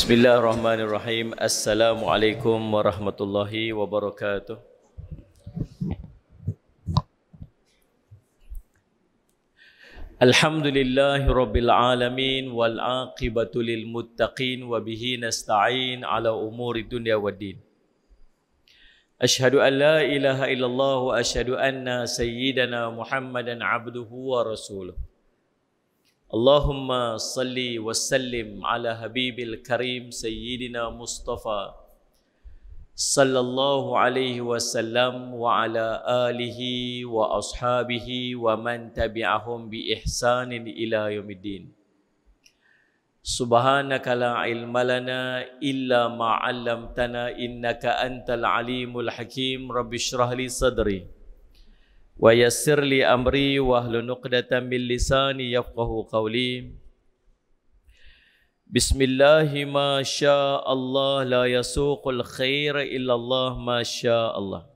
Bismillahirrahmanirrahim. Assalamualaikum warahmatullahi wabarakatuh. Alhamdulillahi rabbil alamin wal aqibatu lil muttaqin wa bihi nasta'in ala umuri dunya waddin. Ashhadu an la ilaha illallah wa ashhadu anna sayyidana Muhammadan abduhu wa rasuluh. Allahumma salli wa sallim ala habibil karim sayyidina Mustafa sallallahu alaihi wasallam wa ala alihi wa ashabihi wa man tabi'ahum bi ihsanin ila yaumiddin. Subhanaka la ilma lana illa ma 'allamtana innaka antal alimul hakim. Rabbi shrah li sadri wa yassir li amri wahlul 'uqdatam min lisani yafqahu qawli. Bismillahi ma syaa Allah la yasuqul khaira illa Allah ma syaa Allah.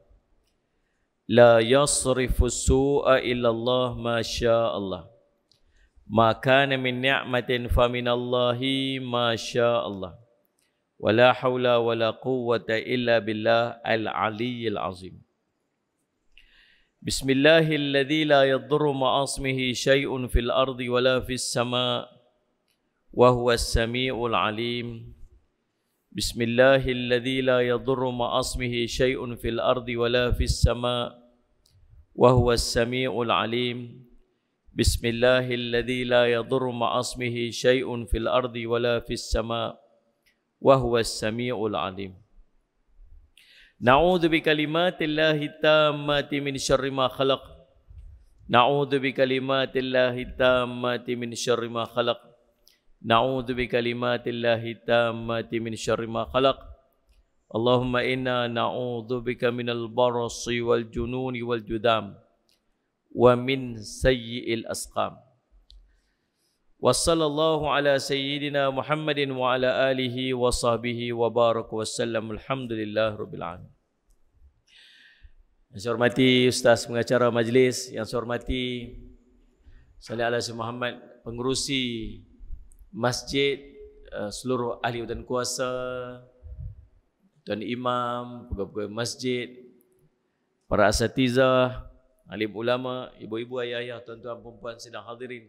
La yasrifu su'a illa Allah ma syaa Allah. Ma kana min ni'matin fa min Allahi ma syaa Allah. Wa la hawla wa la quwwata illa billah al-aliyyil azim. Bismillahilladzi la yadurru ma'asmihi syai'un fil ardi wala fis sama' wa huwas sami'ul alim. Bismillahilladzi la yadurru ma'asmihi syai'un fil ardi wala fis sama' wa huwas sami'ul alim. Bismillahilladzi la yadurru ma'asmihi syai'un fil ardi wala fis sama' wa huwas sami'ul alim. Na'udzu bikalimatillahi tammati min syarri ma khalaq. Na'udzu bikalimatillahi tammati min syarri ma khalaq. Na'udzu bikalimatillahi tammati min syarri ma khalaq. Allahumma inna na'udzu bika minal barasi wal jununi wal judam wa min sayyi'il asqam. Wa sallallahu ala sayyidina Muhammadin wa ala alihi wa sahbihi wa baraka wa sallam. Alhamdulillah rabbil alamin. Yang saya hormati Ustaz pengacara majlis, yang saya hormati Salih ala Sayyidina Muhammad, pengerusi masjid, seluruh ahli dan kuasa, tuan imam, pegawai masjid, para asatizah, alim ulama, ibu-ibu, ayah-ayah, tuan-tuan, perempuan sedang hadirin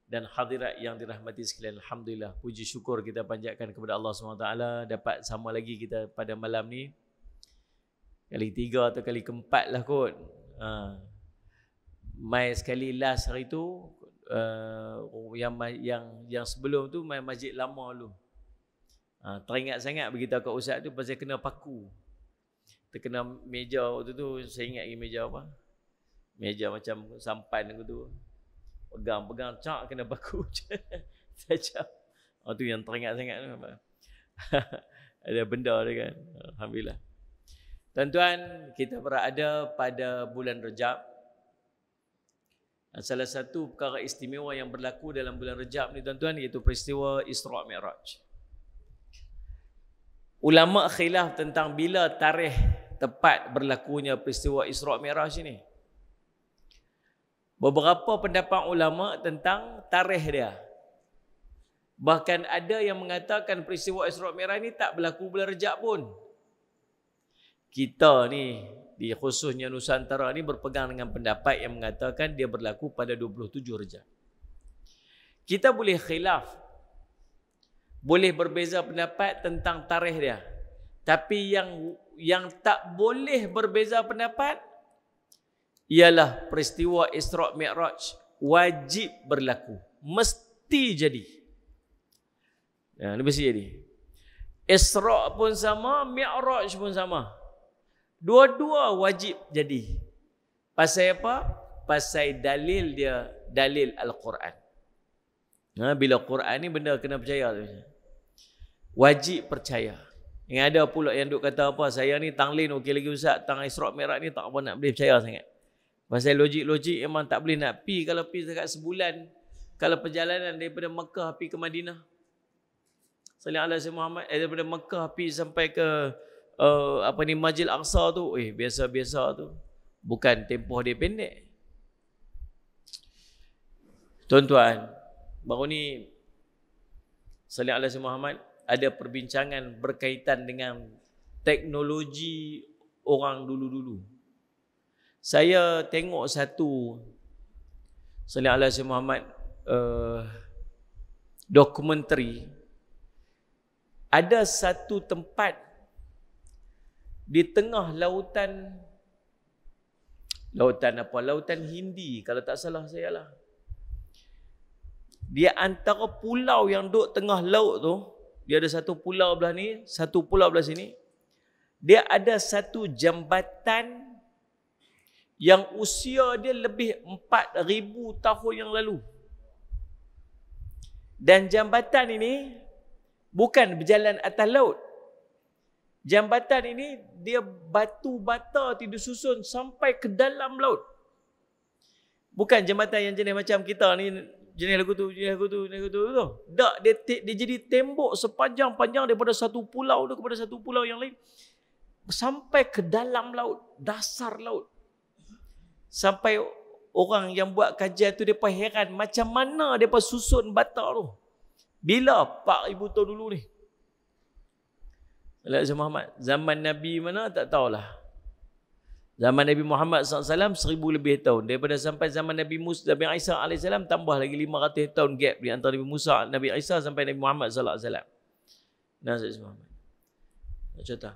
dan hadirat yang dirahmati sekalian. Alhamdulillah, puji syukur kita panjatkan kepada Allah SWT dapat sama lagi kita pada malam ni. Kali ketiga atau kali keempat lah kot. Mai sekali last hari tu, yang sebelum tu main masjid lama dulu. Teringat sangat beritahu kat Ustaz tu pasal kena paku. Terkena meja waktu tu, saya ingat lagi meja apa? Meja macam sampan tu. Pegang-pegang cak kena paku saja. Tu yang teringat sangat tu. Ada benda dia kan. Alhamdulillah. Tuan-tuan, kita berada pada bulan Rejab. Salah satu perkara istimewa yang berlaku dalam bulan Rejab ni tuan-tuan, iaitu peristiwa Isra' Mi'raj. Ulama khilaf tentang bila tarikh tepat berlakunya peristiwa Isra' Mi'raj ini. Beberapa pendapat ulama tentang tarikh dia. Bahkan ada yang mengatakan peristiwa Isra' Mi'raj ni tak berlaku bulan Rejab pun. Kita ni, di khususnya Nusantara ni, berpegang dengan pendapat yang mengatakan dia berlaku pada 27 Rejab. Kita boleh khilaf, boleh berbeza pendapat tentang tarikh dia. Tapi yang tak boleh berbeza pendapat ialah peristiwa Isra' Mi'raj wajib berlaku, mesti jadi. Ini mesti jadi. Isra' pun sama, Mi'raj pun sama. Dua-dua wajib jadi. Pasal apa? Pasal dalil dia, dalil Al-Quran. Bila Quran ni benda kena percaya tu. Wajib percaya. Yang ada pula yang duk kata apa, saya ni tanglin okey lagi Ustaz, tang Isra' Mi'raj ni tak apa nak boleh percaya sangat. Pasal logik-logik memang tak boleh nak pi. Kalau pi dekat sebulan, kalau perjalanan daripada Mekah pi ke Madinah, Salih ala Sayyidina Muhammad, daripada Mekah pi sampai ke Masjid Al-Aqsa tu, biasa-biasa tu. Bukan tempoh dia pendek. Tuan-tuan, baru ni Salih ala Sayyidina Muhammad, ada perbincangan berkaitan dengan teknologi orang dulu-dulu. Saya tengok satu Sallallahu Alaihi Muhammad dokumentari. Ada satu tempat di tengah lautan Hindi kalau tak salah saya lah. Dia antara pulau yang duduk tengah laut tu, dia ada satu pulau belah ni, satu pulau belah sini. Dia ada satu jambatan yang usia dia lebih 4,000 tahun yang lalu. Dan jambatan ini bukan berjalan atas laut. Jambatan ini dia batu bata disusun sampai ke dalam laut. Bukan jambatan yang jenis macam kita ni, jenis lagu tu. Tak, dia jadi tembok sepanjang-panjang daripada satu pulau tu kepada satu pulau yang lain. Sampai ke dalam laut, dasar laut. Sampai orang yang buat kajian tu mereka heran macam mana mereka susun bata tu. Bila 4,000 tahun dulu ni? Muhammad, zaman Nabi mana tak tahulah. Zaman Nabi Muhammad SAW 1,000 lebih tahun. Daripada sampai zaman Nabi Musa, Nabi Isa AS tambah lagi 500 tahun gap di antara Nabi Musa, Nabi Isa sampai Nabi Muhammad SAW. Nabi Muhammad. Contoh.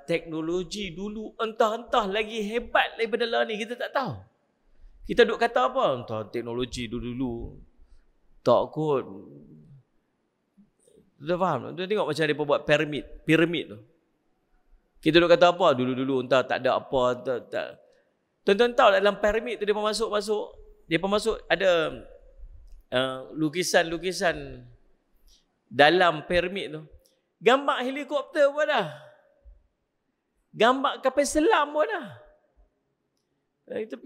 Teknologi dulu entah-entah lagi hebat daripada lah ni, kita tak tahu. Kita duk kata apa? Entah teknologi dulu-dulu. Tak kot. Kita faham? Kita tengok macam mereka buat piramid tu. Kita duk kata apa? Dulu-dulu entah tak ada apa. Tak. Tuan-tuan tahu dalam piramid tu mereka masuk ada lukisan-lukisan dalam piramid tu. Gambar helikopter pun dah. Gambar kapal selam pun dah. Kita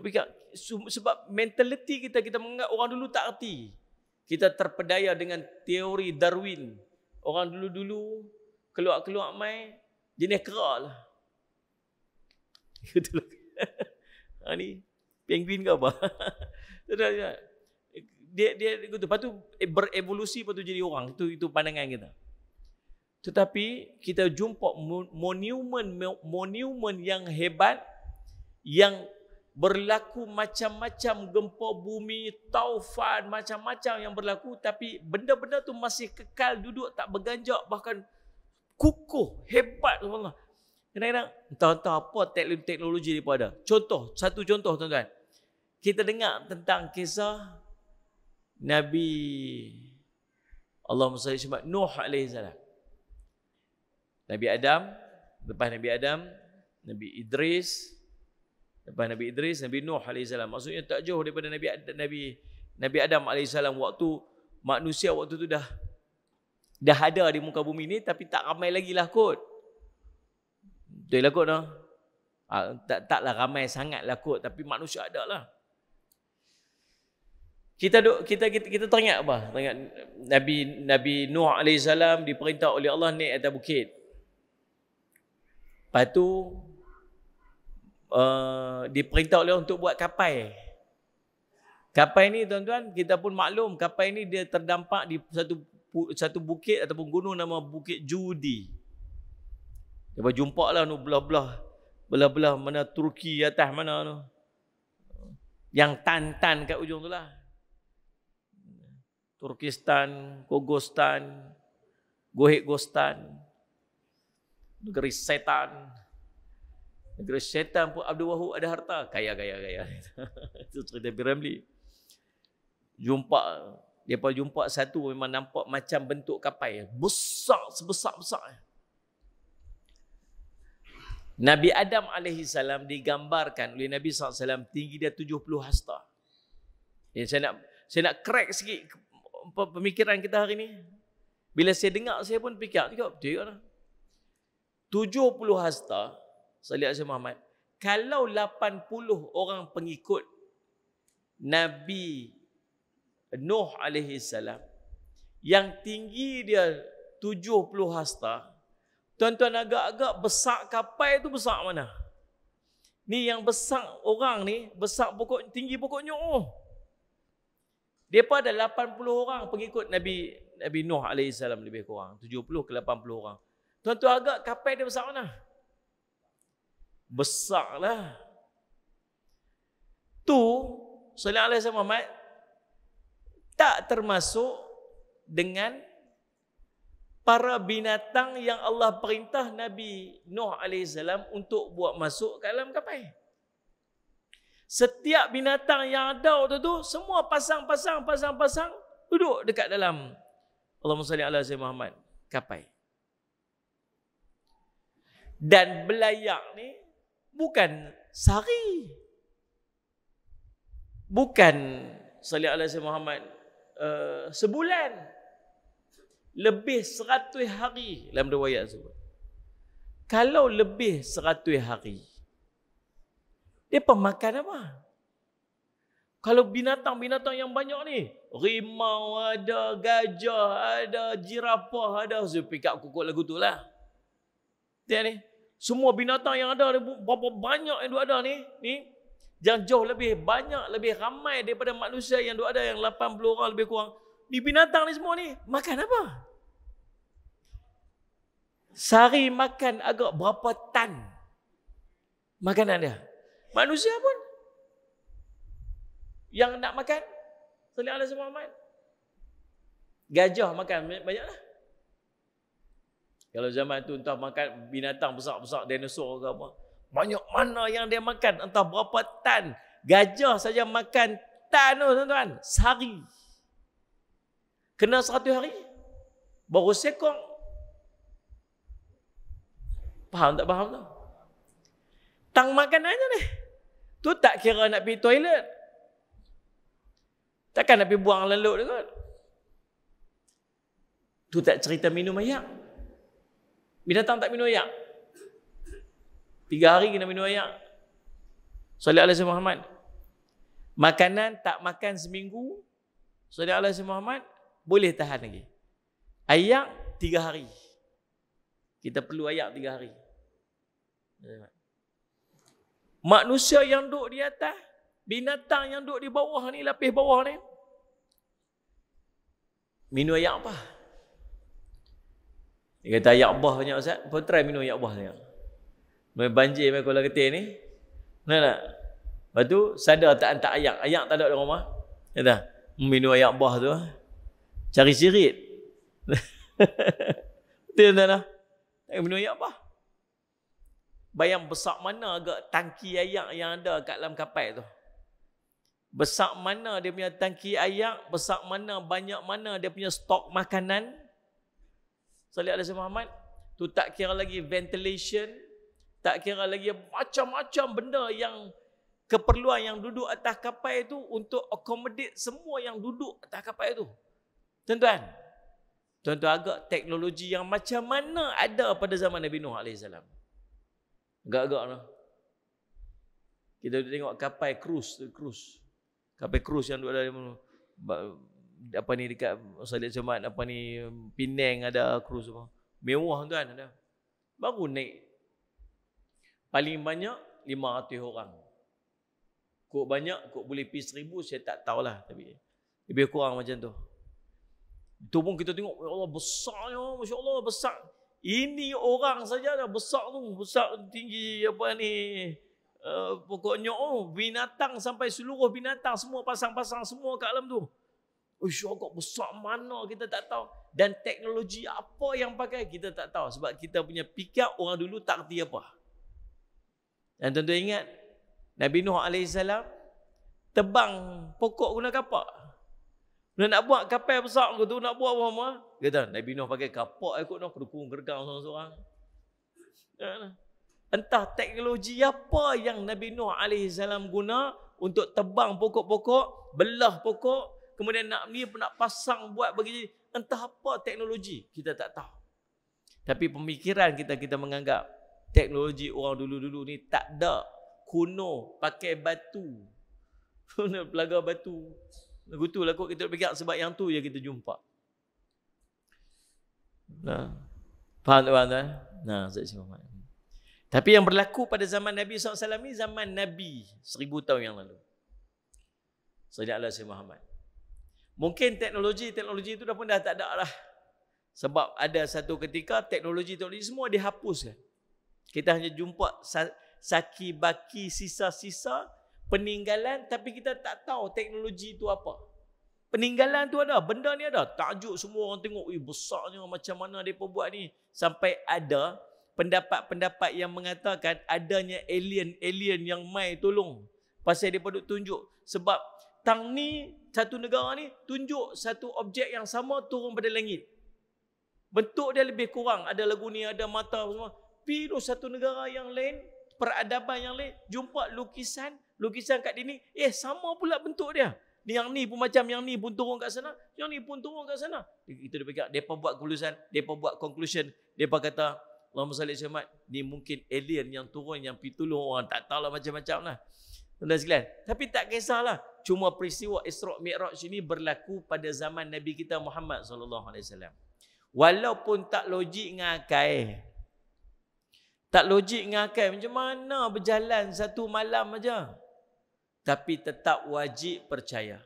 fikir, sebab mentaliti kita menganggap orang dulu tak erti. Kita terpedaya dengan teori Darwin. Orang dulu-dulu keluar mai jenis kera lah. Ni penguin ke apa? dia lepas tu berevolusi, lepas tu jadi orang. Itu pandangan kita. Tetapi kita jumpa monumen yang hebat, yang berlaku macam-macam gempa bumi, taufan, macam-macam yang berlaku, tapi benda-benda tu masih kekal duduk, tak berganjak, bahkan kukuh, hebat. Kadang-kadang entah apa teknologi daripada. Satu contoh tuan-tuan. Kita dengar tentang kisah Nabi Allahumma salli ala Nuh alaihi salam. Nabi Adam, lepas Nabi Adam, Nabi Idris, lepas Nabi Idris, Nabi Nuh AS. Maksudnya tak jauh daripada Nabi Adam AS. Waktu manusia waktu tu dah ada di muka bumi ni, tapi tak ramai lagi lah kot. Betul lah kot no? Taklah ramai sangat lah kot, tapi manusia ada lah. Kita teringat apa? Teringat Nabi Nuh AS diperintah oleh Allah naik atas bukit. Lepas tu diperintah oleh untuk buat kapal. Kapal ni tuan-tuan, kita pun maklum kapal ni dia terdampak di satu bukit ataupun gunung nama Bukit Judi. Dia jumpa lah tu belah-belah mana Turki atas mana tu. Yang tan-tan kat ujung tu lah. Turkistan, Kogostan, Gohek-Gostan, negeri setan. Negeri syaitan pun Abdul Wahab ada harta. Kaya. Itu cerita Piramli. Dia jumpa satu memang nampak macam bentuk kapal. Besar, sebesar-besar. Nabi Adam AS digambarkan oleh Nabi SAW tinggi dia 70 hasta. Saya nak crack sikit pemikiran kita hari ni. Bila saya dengar, saya pun fikir, betul lah. 70 hasta, Sallallahu Alaihi Muhammad. Kalau 80 orang pengikut Nabi Nuh alaihi salam yang tinggi dia 70 hasta, tuan-tuan agak-agak besar kapal tu besar mana? Ni yang besar orang ni, besar tinggi pokoknya. Depa ada 80 orang pengikut Nabi Nabi Nuh AS lebih kurang. 70 ke 80 orang. Tuan-tuan agak kapal dia besar mana? Besarlah. Tu, sallallahu alaihi Muhammad, tak termasuk dengan para binatang yang Allah perintah Nabi Nuh AS untuk buat masuk ke dalam kapal. Setiap binatang yang ada tu semua pasang duduk dekat dalam Allahumma salli ala sayyidina Muhammad kapal. Dan belayak ni bukan sehari. Bukan salli ala sayyidina Muhammad sebulan. Lebih 100 hari dalam riwayat sebut. Kalau lebih 100 hari, dia pemakan apa? Kalau binatang-binatang yang banyak ni, rimau ada, gajah ada, jirafah ada, saya pick up kukuk lagu tu lah. Tengok ni, semua binatang yang ada, berapa banyak yang ada ni, yang jauh lebih banyak, lebih ramai daripada manusia yang ada, yang 80 orang lebih kurang. Ni binatang ni semua ni, makan apa? Sehari makan agak berapa tan makanan dia. Manusia pun yang nak makan sallallahu alaihi wasallam, gajah makan banyaklah. Kalau zaman tu entah makan binatang besar-besar, dinosaur ke apa, banyak mana yang dia makan, entah berapa tan. Gajah saja makan tan tu tuan-tuan, sehari. Kena 100 hari baru sekong. Faham tak faham tu? Tang makanannya ni. Tu tak kira nak pergi toilet. Takkan nak pergi buang lelut dia kot. Tu tak cerita minum ayak. Binatang tak minum ayak. 3 hari kena minum ayak. Sallallahu alaihi Muhammad. Makanan tak makan seminggu. Sallallahu alaihi Muhammad boleh tahan lagi. Ayak 3 hari. Kita perlu ayak 3 hari. Manusia yang duduk di atas, binatang yang duduk di bawah ni, lapis bawah ni, minum ayak apa? Dia kata ayak bah banyak Ustaz. Pun try minum ayak bah tengok. Main banjir main kolam ketir ni. Nak tak? Lepas tu sadar tak hantar ayak. Ayak tak ada di rumah. Kata, minum ayak bah tu. Cari sirit. Betul tak nak? Tak minum ayak bah. Bayang besar mana agak tangki ayak yang ada kat dalam kapal tu. Besar mana dia punya tangki ayak, besar mana, banyak mana dia punya stok makanan. Sallallahu alaihi Muhammad. Tu tak kira lagi ventilation, tak kira lagi macam-macam benda yang keperluan yang duduk atas kapal itu untuk accommodate semua yang duduk atas kapal itu. Tuan-tuan, agak teknologi yang macam mana ada pada zaman Nabi Nuh AS. Agak-agak lah. Kita tengok kapal cruise. Kapal cruise yang ada apa ni dekat Salih Jumat, apa ni Penang ada cruise apa. Mewah tuan ada. Baru naik. Paling banyak 500 orang. Kok banyak, kok boleh pergi 1000 saya tak tahulah, tapi lebih kurang macam tu. Itu pun kita tengok, ya Allah besarnya, Masya Allah besar. Ini orang saja dah besar tu, besar tinggi apa ni. Pokoknya binatang sampai seluruh binatang semua pasang-pasang semua kat dalam tu. Masya Allah besar mana kita tak tahu. Dan teknologi apa yang pakai kita tak tahu. Sebab kita punya pikir orang dulu tak kerti apa. Dan tentu ingat, Nabi Nuh AS tebang pokok guna kapak. Nak buat kapal besar ke tu, nak buat apa-apa. Kata, Nabi Nuh pakai kapak ikut nak kedukung gergang seorang-seorang. Entah teknologi apa yang Nabi Nuh AS guna untuk tebang pokok-pokok, belah pokok, kemudian nak pasang buat begini. Entah apa teknologi, kita tak tahu. Tapi pemikiran kita menganggap teknologi orang dulu-dulu ni tak ada. Kuno, pakai batu. Pelaga batu. Lagu tu lah kot kita pegang sebab yang tu je kita jumpa. Nah. Faham tak? Nah, tapi yang berlaku pada zaman Nabi SAW ni zaman Nabi 1000 tahun yang lalu. Sallallahu alaihi Muhammad. Mungkin teknologi itu dah pun dah tak ada lah. Sebab ada satu ketika teknologi semua dihapuskan. Kita hanya jumpa saki-baki sisa-sisa peninggalan, tapi kita tak tahu teknologi itu apa. Peninggalan tu ada, benda ni ada. Tajuk semua orang tengok, besarnya macam mana mereka buat ni. Sampai ada pendapat-pendapat yang mengatakan adanya alien yang mai tolong. Pasal dia duk tunjuk. Sebab tang ni, satu negara ni tunjuk satu objek yang sama turun pada langit. Bentuk dia lebih kurang. Ada lagu ni, ada mata semua. Pergi satu negara yang lain, peradaban yang lain, jumpa lukisan kat sini, sama pula bentuk dia. Yang ni pun macam, yang ni pun turun kat sana, yang ni pun turun kat sana. Kita dia depa buat conclusion, depa kata, Allahumma salli alaihi wasallam, ni mungkin alien yang turun yang pergi tolong orang, tak tahulah macam-macam lah. Tuan-tuan sekalian, tapi tak kisahlah. Cuma peristiwa Isra' Mi'raj ini berlaku pada zaman Nabi kita Muhammad sallallahu alaihi wasallam. Walaupun tak logik ngakai. Tak logik ngakai, macam mana berjalan satu malam aja. Tapi tetap wajib percaya.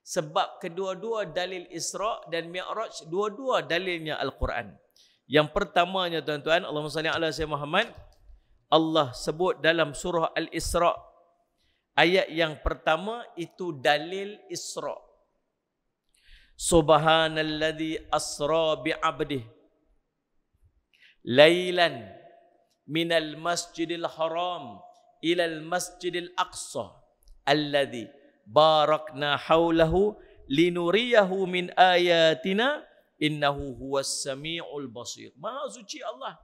Sebab kedua-dua dalil Isra' dan Mi'raj, dua-dua dalilnya Al-Quran. Yang pertamanya tuan-tuan, Allahumma salli ala sayyidina Muhammad, Allah sebut dalam surah Al-Isra', ayat yang pertama itu dalil Isra'. Subhanalladzi asra bi'abdih lailan minal masjidil haram ilal masjidil aqsa alladzi barakna haulahu linuriyahu min ayatina innahu huwas sami'ul basir. Maha suci Allah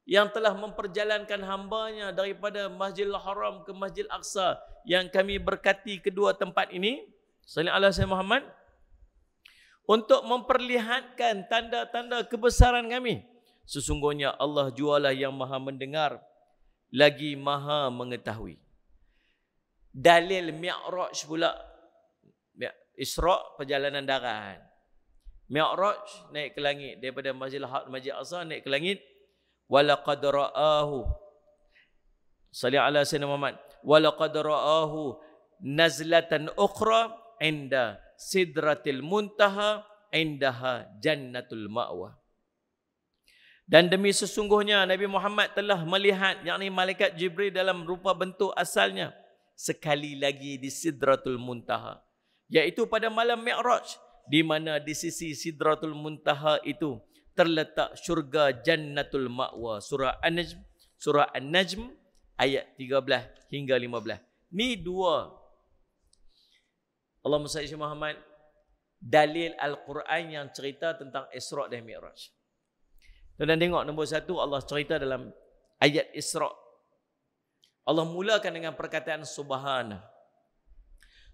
yang telah memperjalankan hambanya daripada Masjidil Haram ke Masjidil Aqsa, yang kami berkati kedua tempat ini, sallallahu alaihi wasallam Muhammad, untuk memperlihatkan tanda-tanda kebesaran kami. Sesungguhnya Allah jualah yang maha mendengar lagi maha mengetahui. Dalil Mi'raj pula. Isra' perjalanan darat. Mi'raj naik ke langit daripada Masjidil Aqsa naik ke langit. Walaqad ra'ahu, sallallahu alaihi wasallam Muhammad, walaqad ra'ahu nazlatan ukhra inda sidratil muntaha indaha jannatul ma'wa. Dan demi sesungguhnya Nabi Muhammad telah melihat, yakni malaikat Jibril dalam rupa bentuk asalnya sekali lagi di Sidratul Muntaha, iaitu pada malam Mi'raj, di mana di sisi Sidratul Muntaha itu terletak syurga Jannatul Ma'wa. Surah An-Najm ayat 13 hingga 15. Ni dua, Allahumma salli ala Muhammad, dalil Al-Quran yang cerita tentang Isra' dan Mi'raj. Dan tengok nombor satu, Allah cerita dalam ayat Isra'. Allah mulakan dengan perkataan Subhana.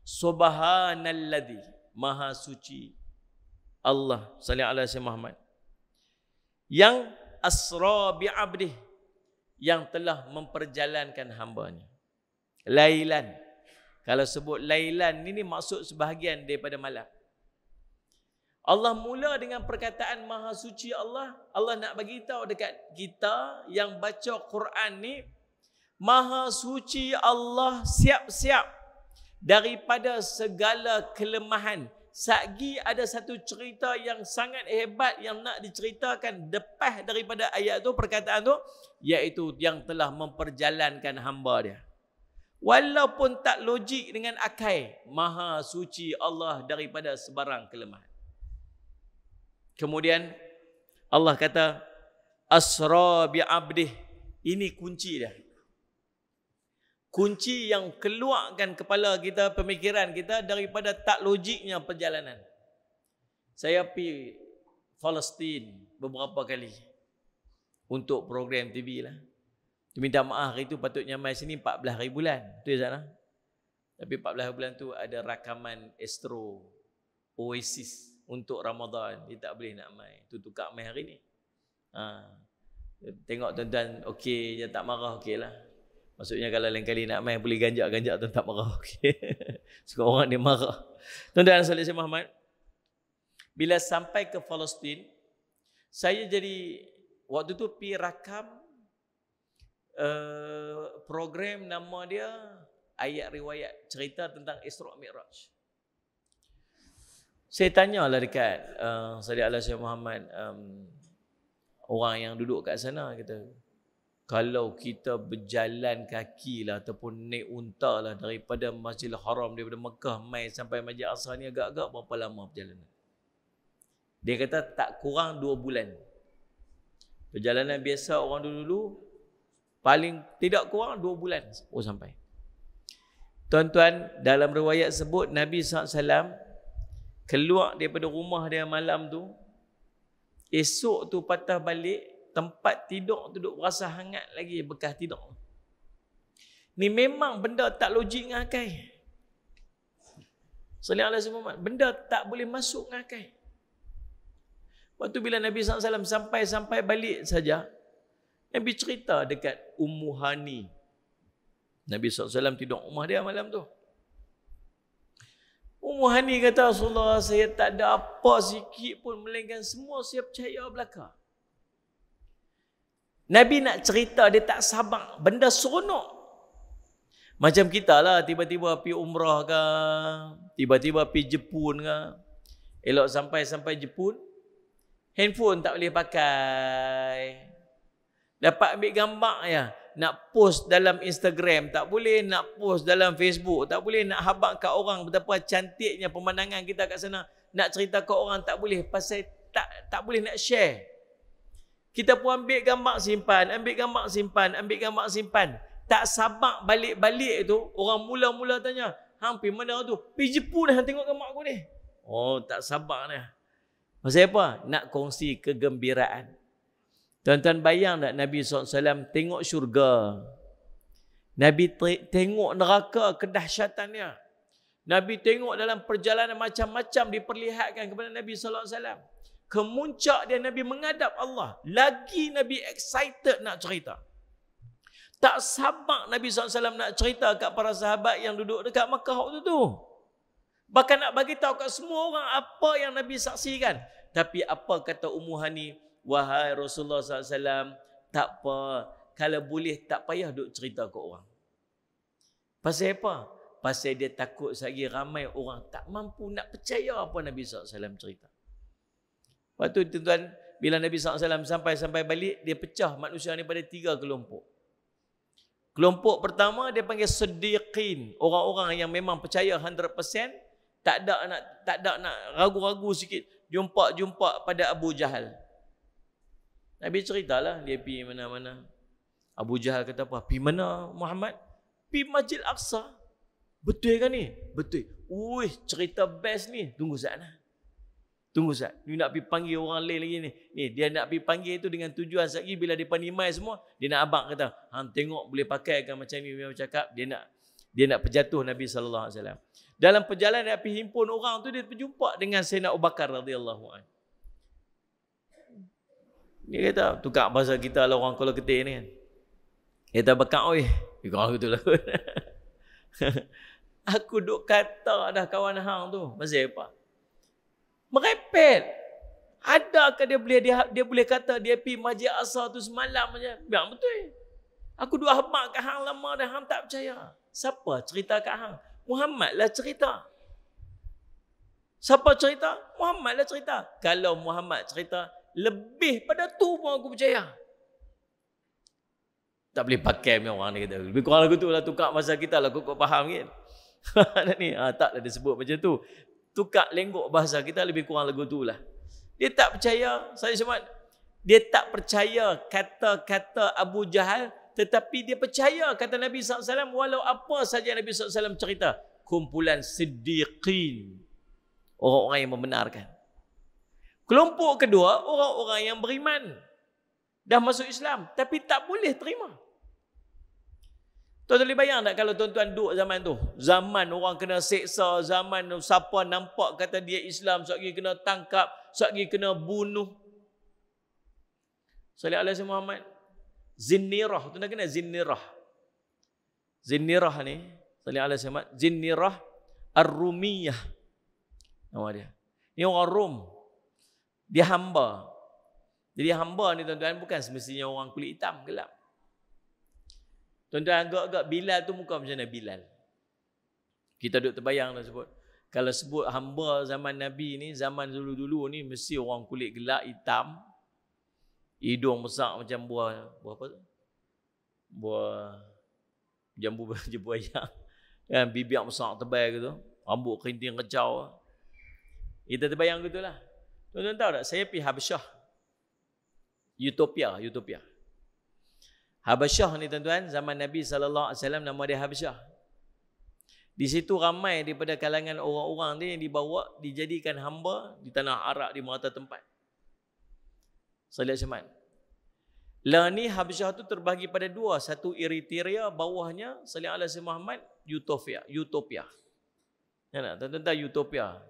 Subhanalladzi, maha suci Allah, sallallahu alaihi wasallam Muhammad, yang asra bi'abdih, yang telah memperjalankan hambanya. Lailan. Kalau sebut lailan ini maksud sebahagian daripada malam. Allah mula dengan perkataan maha suci Allah. Allah nak bagi tahu dekat kita yang baca Quran ni, maha suci Allah siap-siap daripada segala kelemahan. Sagi ada satu cerita yang sangat hebat yang nak diceritakan lepas daripada ayat tu, perkataan tu, iaitu yang telah memperjalankan hamba dia. Walaupun tak logik dengan akal, maha suci Allah daripada sebarang kelemahan. Kemudian Allah kata asra bi'abdih. Ini kunci dia. Kunci yang keluarkan kepala kita, pemikiran kita daripada tak logiknya perjalanan. Saya pergi Palestin beberapa kali untuk program TV lah. Minta maaf, hari itu patutnya mai sini 14 hari bulan. Tu ya sana. Tapi 14 hari bulan tu ada rakaman Astro Oasis untuk Ramadan. Dia tak boleh nak mai. Tu tukar mai hari ni. Tengok tuan-tuan okey je, tak marah okey lah. Maksudnya kalau lain kali nak mai boleh ganjak-ganjak tuan tak marah okey. Suka orang dia marah. Tuan-tuan sallallahu alaihi Muhammad, bila sampai ke Palestin, saya jadi waktu tu pergi rakam program, nama dia ayat riwayat cerita tentang Isra' Mi'raj. Saya tanyalah dekat Sayyid Al-Syekh Muhammad, orang yang duduk kat sana, kata, kalau kita berjalan kaki lah ataupun naik unta lah daripada Masjidil Haram, daripada Mekah mai sampai Masjid Aqsa ni agak-agak berapa lama perjalanan? Dia kata tak kurang 2 bulan. Perjalanan biasa orang dulu paling tidak kurang 2 bulan sampai. Tuan-tuan, dalam riwayat sebut Nabi SAW keluar daripada rumah dia malam tu, esok tu patah balik, tempat tidur tu duk rasa hangat lagi bekas tidur. Ni memang benda tak logik dengan akal. Sallallahu alaihi wasallam, benda tak boleh masuk dengan akal. Waktu bila Nabi SAW sampai balik saja, Nabi cerita dekat Ummu Hani. Nabi SAW tidur rumah dia malam tu. Ummu Hani kata, Rasulullah, saya tak ada apa sikit pun, melainkan semua saya percaya belaka. Nabi nak cerita, dia tak sabar. Benda seronok. Macam kita lah, tiba-tiba pergi umrah ke, tiba-tiba pergi Jepun ke. Elok sampai Jepun, handphone tak boleh pakai. Dapat ambil gambar ya. Nak post dalam Instagram tak boleh, nak post dalam Facebook tak boleh, nak habaq kat orang betapa cantiknya pemandangan kita kat sana, nak cerita kat orang tak boleh, pasal tak boleh nak share. Kita pun ambil gambar simpan, ambil gambar simpan, ambil gambar simpan. Tak sabar balik-balik tu, orang mula-mula tanya, hang pergi mana tu? Pergi Jepun dah tengok gambar aku ni. Oh, tak sabar dah. Pasal apa? Nak kongsi kegembiraan. Tuan-tuan bayang tak Nabi SAW tengok syurga. Nabi tengok neraka kedahsyatannya. Nabi tengok dalam perjalanan macam-macam diperlihatkan kepada Nabi SAW. Kemuncak dia Nabi menghadap Allah. Lagi Nabi excited nak cerita. Tak sabar Nabi SAW nak cerita kat para sahabat yang duduk dekat Makkah waktu tu. Bahkan nak bagi tahu kat semua orang apa yang Nabi saksikan. Tapi apa kata Ummu Hani? Wahai Rasulullah SAW, tak apa. Kalau boleh tak payah duk cerita ke orang. Pasal apa? Pasal dia takut lagi ramai orang tak mampu nak percaya apa Nabi SAW cerita. Waktu tuan-tuan, bila Nabi SAW sampai balik, dia pecah manusia ni pada 3 kelompok. Kelompok pertama dia panggil Siddiqin, orang-orang yang memang percaya 100%, tak ada nak ragu-ragu sikit, jumpa pada Abu Jahal. Nabi ceritalah dia pergi mana-mana. Abu Jahal kata apa? Pergi mana Muhammad? Pergi Masjid Aqsa. Betul kan ni? Betul. Ui, cerita best ni. Tunggu saat lah. Tunggu saat. Dia nak pergi panggil orang lain lagi ni. Ni dia nak pergi panggil tu dengan tujuan sekali bila dia pandai semua, dia nak abang kata, hang tengok boleh pakai kan macam ni dia cakap, dia nak perjatuh Nabi sallallahu alaihi wasallam. Dalam perjalanan dia pergi himpun orang tu, dia berjumpa dengan Sayyidina Abu Bakar radhiyallahu anhu. Dia kata, tukar bahasa kita lah orang kalau ketik ni kan. Dia kata, Bakar, oi. Dia kata, gitu lah. Aku duk kata dah kawan hang tu. Pasal apa? Merepet. Adakah dia boleh kata dia pergi Masjid Aqsa tu semalam aja? Biar betul. Aku duk habaq kat hang lama dah, hang tak percaya. Siapa cerita kat hang? Muhammad lah cerita. Siapa cerita? Muhammad lah cerita. Kalau Muhammad cerita, lebih pada tu pun aku percaya. Tak boleh pakai punya orang ni kata. Lebih kurang lagu tu lah, tukar masa kita lah, kau faham kan? Ni, taklah dia sebut macam tu. Tukar lenggok bahasa kita, lebih kurang lagu tu lah. Dia tak percaya, saya sebut, dia tak percaya kata-kata Abu Jahal, tetapi dia percaya kata Nabi SAW, walau apa saja Nabi SAW cerita. Kumpulan siddiqin. Orang-orang yang membenarkan. Kelompok kedua, orang-orang yang beriman. Dah masuk Islam, tapi tak boleh terima. Tuan-tuan boleh bayang tak kalau tuan-tuan duduk zaman tu? Zaman orang kena seksa, zaman siapa nampak kata dia Islam, sekali kena tangkap, sekali kena bunuh. Sallallahu alaihi Muhammad. Zinnirah, tuan-tuan kena Zinnirah. Zinnirah ni, sallallahu alaihi Muhammad, Zinnirah Ar-Rumiyah. Nama dia. Ni orang Rom. Dia hamba. Jadi hamba ni tuan-tuan bukan semestinya orang kulit hitam gelap. Tuan-tuan agak-agak Bilal tu muka macam mana Bilal. Kita duduk terbayang dah sebut. Kalau sebut hamba zaman Nabi ni, zaman dulu-dulu ni mesti orang kulit gelap, hitam, hidung besar macam buah apa tu? Buah jambu ayam. Kan bibir besar tebal gitu, rambut kerinting kecau. Kita terbayang gitulah. Tuan-tuan tahu tak, saya pergi Habasyah. Utopia. Habasyah ni tuan-tuan, zaman Nabi SAW nama dia Habasyah. Di situ ramai daripada kalangan orang-orang dia yang dibawa, dijadikan hamba di tanah Arab di merata tempat. Salih Semat. Lah ni Habasyah tu terbahagi pada dua. Satu Eritrea, bawahnya Salih Alaihi Muhammad, Utopia. Ya nak, tuan-tuan tahu Utopia.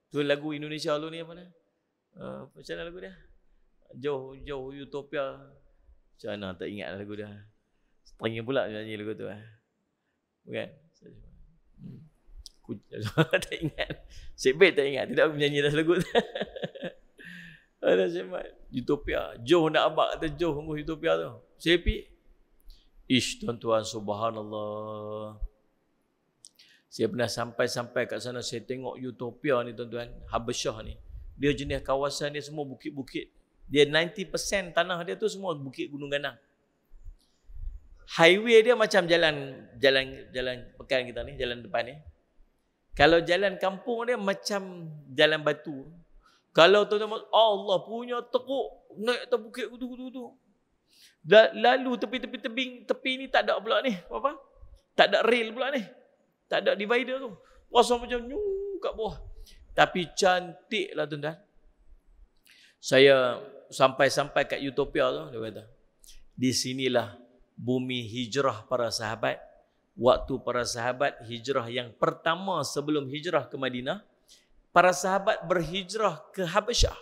Tu lagu Indonesia lu ni apa ni? Macam mana lagu dia? Jauh Utopia. Macam mana tak ingat lagu dia. Teringin pula nyanyi lagu tu. Bukan? Tak ingat. Sebab tak ingat. Tidak menyanyi dah lagu tu. Ada semat. Utopia. Jauh nak abang kata jauh Utopia tu. Saya pergi. Ish tuan-tuan, subhanallah. Saya pernah sampai kat sana, saya tengok Utopia ni tuan-tuan, Habasyah ni. Dia jenis kawasan dia semua bukit-bukit. Dia 90% tanah dia tu semua bukit gunung ganang. Highway dia macam jalan pekan kita ni, jalan depan ni. Kalau jalan kampung dia macam jalan batu. Kalau tuan-tuan, Allah punya teruk naik atas bukit tu. Lalu tepi-tepi tebing, tepi ni tak ada pula ni, apa? Tak ada rail pula ni. Tak ada divider tu. Rasa macam kat bawah. Tapi cantik lah tuan-tuan. Saya sampai kat Utopia tu, dia kata, di sinilah bumi hijrah para sahabat. Waktu para sahabat hijrah yang pertama sebelum hijrah ke Madinah, para sahabat berhijrah ke Habasyah.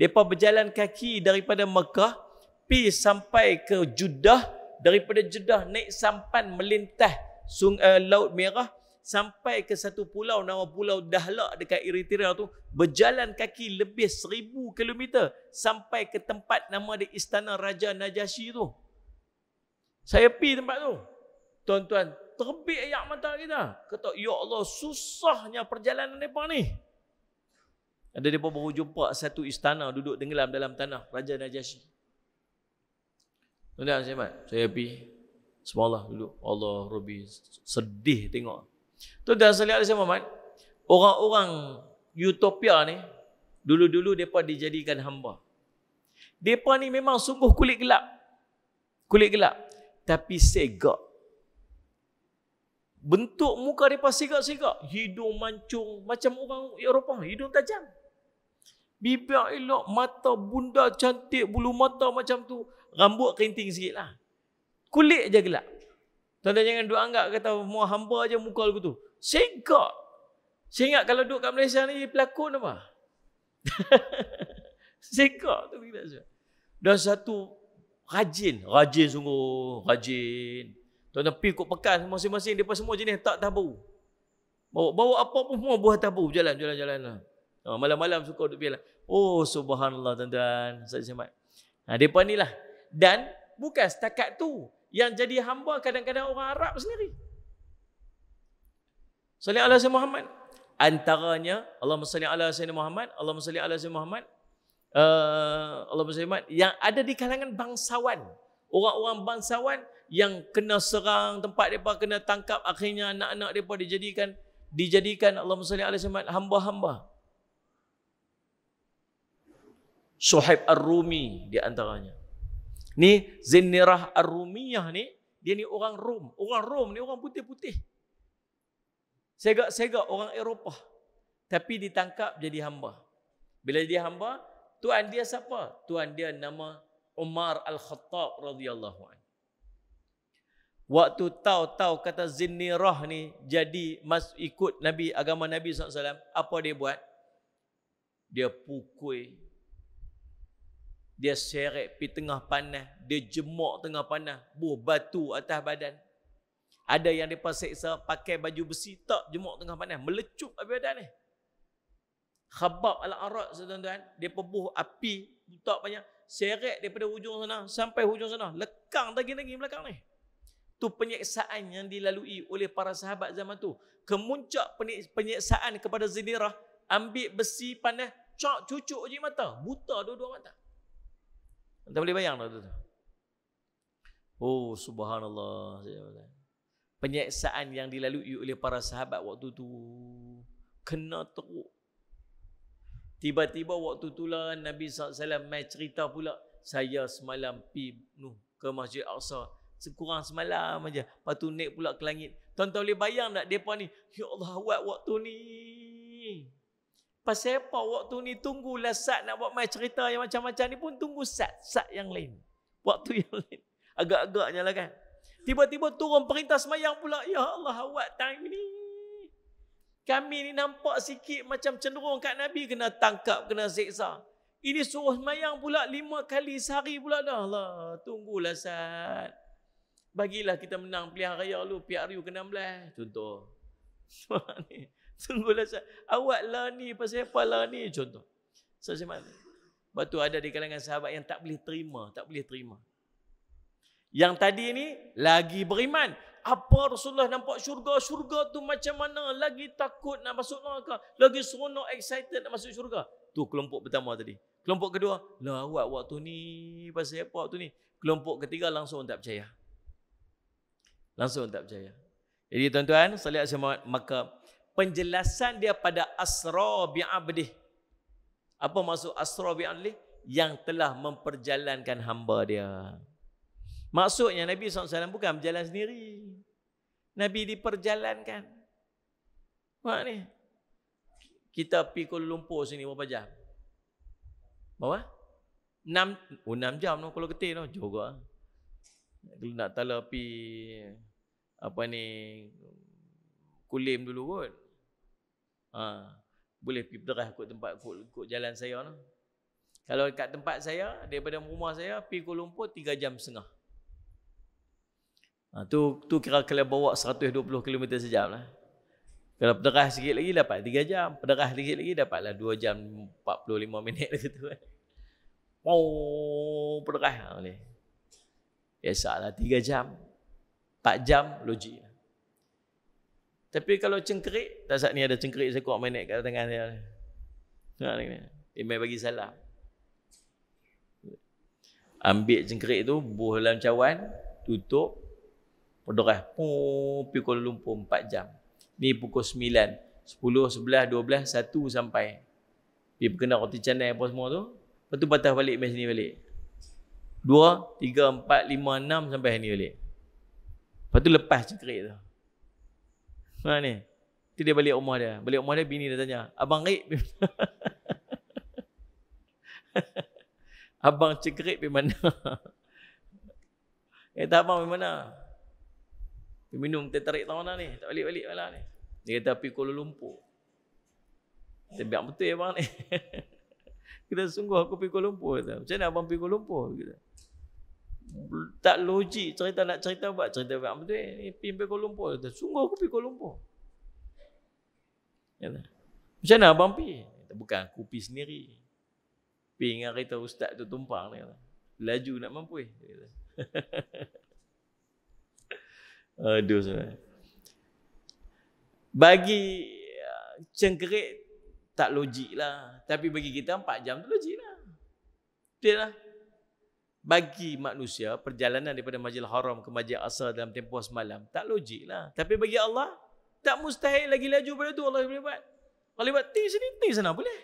Mereka berjalan kaki daripada Mekah, pergi sampai ke Jeddah, daripada Jeddah naik sampan melintah Laut Merah sampai ke satu pulau nama Pulau Dahlak dekat Eritrea tu, berjalan kaki lebih 1000 km sampai ke tempat nama dia Istana Raja Najasyi tu. Saya pergi tempat tu. Tuan-tuan, terbit air mata kita. Kata, ya Allah, susahnya perjalanan mereka ni. Ada mereka baru jumpa satu istana duduk tenggelam dalam tanah Raja Najasyi. Tuan-tuan, saya pergi. Semalah dulu. Allah Rabbi, sedih tengok. Tuan-tuan salih alaihi Muhammad, orang-orang Utopia ni, dulu-dulu mereka dijadikan hamba. Mereka ni memang sungguh kulit gelap. Kulit gelap. Tapi segak. Bentuk muka mereka segak-segak. Hidung mancung macam orang Eropah. Hidung tajam. Bibir elok, mata bunda cantik, bulu mata macam tu. Rambut kerinting sikit lah. Kulit je gelap. Tuan-tuan jangan duk anggap kata semua hamba je muka lagu tu. Segak. Saya ingat kalau duduk kat Malaysia ni pelakon apa? Segak tu kita. Dan satu rajin sungguh, rajin. Tuan-tuan pergi kot pekan masing-masing depa semua jenis tak tabu. Bawa apa pun semua buah tabu jalan. Malam-malam suka duduk biarlah. Oh subhanallah tuan-tuan, saya semat. Depa ni lah. Dan bukan setakat tu. Yang jadi hamba kadang-kadang orang Arab sendiri. Salih ala Sayyidina Muhammad. Antaranya Allahumma salli ala Sayyidina Muhammad, Allahumma salli ala Sayyidina Muhammad, Allahumma salli Muhammad, yang ada di kalangan bangsawan. Orang-orang bangsawan yang kena serang, tempat mereka kena tangkap, akhirnya anak-anak mereka dijadikan Allahumma salli ala Sayyidina Muhammad hamba-hamba. Suhaib Ar-Rumi di antaranya. Ni Zinnirah Ar-Rumiyah ni, dia ni orang Rom. Orang Rom ni orang putih-putih. Segak-segak orang Eropah. Tapi ditangkap jadi hamba. Bila jadi hamba, tuan dia siapa? Tuan dia nama Umar Al-Khattab radhiyallahu anhu. Waktu tahu kata Zinnirah ni jadi ikut Nabi, agama Nabi SAW, apa dia buat? Dia pukul. Dia seret pergi tengah panas. Dia jemuk tengah panas. Buh batu atas badan. Ada yang mereka seksa pakai baju besi. Tak jemuk tengah panas. Melecup habis badan ni. Khabab al-Arat tuan-tuan. Dia buh api. Tak banyak. Seret daripada hujung sana sampai hujung sana. Lekang lagi belakang ni. Tu penyiksaan yang dilalui oleh para sahabat zaman tu. Kemuncak penyiksaan kepada Zinirah, ambil besi panas, cucuk je mata, buta dua-dua mata. Anda boleh bayang tak tu? Oh, subhanallah. Penyiksaan yang dilalui oleh para sahabat waktu tu kena teruk. Tiba-tiba waktu tu lah Nabi SAW mai cerita pula, saya semalam pergi ke Masjid Aqsa, sekurang semalam aja. Lepas tu naik pula ke langit. Tuan-tuan boleh bayang tak mereka ni? Ya Allah, awak waktu ni. Pasal apa waktu ni tunggulah sat nak buat mai cerita yang macam-macam ni pun tunggu sat yang lain. Waktu yang lain. Agak-agaknya lah kan. Tiba-tiba turun perintah semayang pula. Ya Allah, awak time ni. Kami ni nampak sikit macam cenderung kat Nabi kena tangkap, kena seksa. Ini suruh semayang pula 5 kali sehari pula dah. Allah, tunggulah sat. Bagilah kita menang pilihan raya lu, PRU ke-16. Contoh. Tunggulah sat. Awak lah ni, pasal apa lah ni? Contoh. Sebab tu ada di kalangan sahabat yang tak boleh terima. Yang tadi ni lagi beriman. Apa Rasulullah nampak syurga tu macam mana? Lagi takut nak masuk neraka. Lagi seronok, excited nak masuk syurga. Tu kelompok pertama tadi. Kelompok kedua, lah awak waktu ni, pasal apa waktu ni? Kelompok ketiga langsung tak percaya. Jadi tuan-tuan, salih asma, maka penjelasan dia pada asra bi'abdih. Apa maksud asra bi'abdih? Yang telah memperjalankan hamba dia. Maksudnya Nabi SAW bukan berjalan sendiri. Nabi diperjalankan. Mak ni. Kita pergi Kuala Lumpur sini berapa jam? Berapa? 6 jam no, kalau ketir no. Juga. Kalau nak tala pergi apa ni, Kulim dulu kot. Boleh pergi berderah kot tempat kot jalan saya no. Kalau kat tempat saya, daripada rumah saya pergi Kuala Lumpur 3 jam setengah. Tu kira kalau bawa 120 km sejam lah. Kalau berderah sikit lagi dapat 3 jam. Berderah sikit lagi dapatlah 2 jam 45 minit gitu kan. Oh, berderah boleh. Biasalah 3 jam. 4 jam logik. Tapi kalau cengkerik, tak saat ni ada cengkerik saya kuat minit kat tangan dia. Dia main bagi salam. Ambil cengkerik tu, buh dalam cawan, tutup, berderah. Pergi Kuala Lumpur 4 jam. Ni pukul 9, 10, 11, 12, 1 sampai. Pergi berkena roti canai apa semua tu. Lepas tu patah balik main sini balik. 2, 3, 4, 5, 6 sampai sini balik. Lepas tu lepas cengkerik tu. Ni. Tu dia balik rumah dia. Balik rumah dia, bini dia tanya, Abang Rik Abang cengkerik pergi mana? Kata abang pergi mana? Pergi minum teh tarik tahun ni. Tak balik-balik malah ni. Dia kata pergi Kuala Lumpur. Kita biar betul abang ni. Kita sungguh aku pergi Kuala Lumpur. Kata. Macam mana abang pergi Kuala Lumpur? Kita. Tak logik cerita nak cerita buat cerita biar betul ni. Pergi Kuala Lumpur. Kata. Sungguh aku pergi Kuala Lumpur. Kata. Macam mana abang pergi? Kata. Bukan aku pergi sendiri. Pergi dengan kereta ustaz tu tumpang ni. Laju nak mampu. Aduh sebenarnya. Bagi cengkerik tak logik lah. Tapi bagi kita 4 jam tu logik lah. Betul lah. Bagi manusia, perjalanan daripada Masjidil Haram ke Masjid Aqsa dalam tempoh semalam, tak logik lah. Tapi bagi Allah, tak mustahil lagi laju pada tu Allah boleh buat. Allah buat ti sini, ti sana, boleh.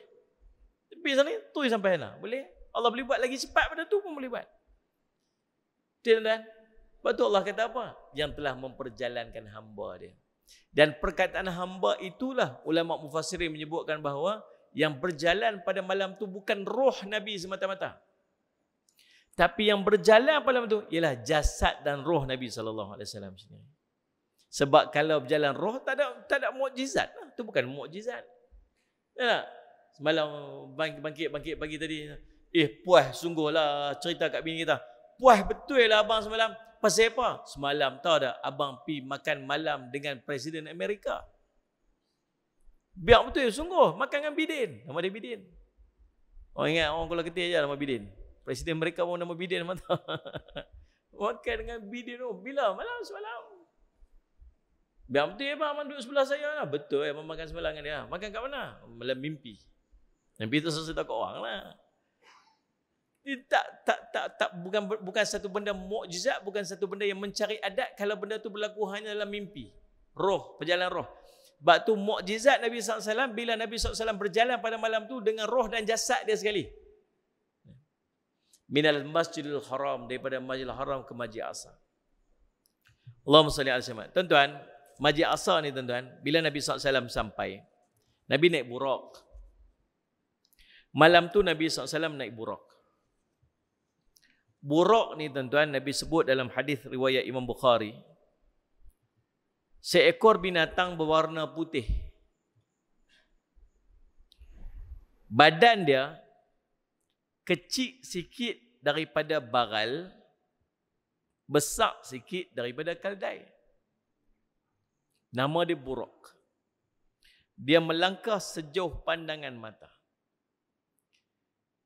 Tepi sana, tu sampai sana, boleh. Allah boleh buat lagi cepat pada tu pun boleh buat. Betul kan? Sebab tu Allah kata apa? Yang telah memperjalankan hamba dia. Dan perkataan hamba itulah ulama mufassirin menyebutkan bahawa yang berjalan pada malam tu bukan roh Nabi semata-mata. Tapi yang berjalan pada malam tu ialah jasad dan roh Nabi SAW sendiri. Sebab kalau berjalan roh tak ada mukjizat. Itu bukan mukjizat. Ya, semalam bangkit pagi tadi. Puas sungguhlah cerita kat bini kita. Puas betul lah abang semalam. Pasal apa? Semalam tahu tak abang pergi makan malam dengan Presiden Amerika. Biar betul sungguh makan dengan Biden. Nama dia Biden. Orang ingat orang Kuala Ketir je nama Biden. Presiden mereka pun nama Biden. Makan dengan bini tu. Bila? Malam semalam. Biar betul ya, Abang duduk sebelah saya lah. Betul ya, Abang makan semalam dengan dia. Makan kat mana? Malam mimpi. Mimpi tu sesuatu kat orang lah. Ini bukan satu benda mukjizat, bukan satu benda yang mencari adat kalau benda tu berlaku hanya dalam mimpi. Roh, perjalanan roh. Sebab tu mukjizat Nabi SAW bila Nabi SAW berjalan pada malam tu dengan roh dan jasad dia sekali. Minal Masjidil Haram, daripada Masjidil Haram ke Masjid Aqsa. Allahumma salli ala Muhammad. Tuan-tuan, Masjid Aqsa ni tuan-tuan, bila Nabi SAW sampai, Nabi naik burak. Malam tu Nabi SAW naik burak. Burak ni tuan-tuan, Nabi sebut dalam hadis riwayat Imam Bukhari, seekor binatang berwarna putih. Badan dia kecil sikit daripada bagal, besar sikit daripada kaldai. Nama dia burak. Dia melangkah sejauh pandangan mata.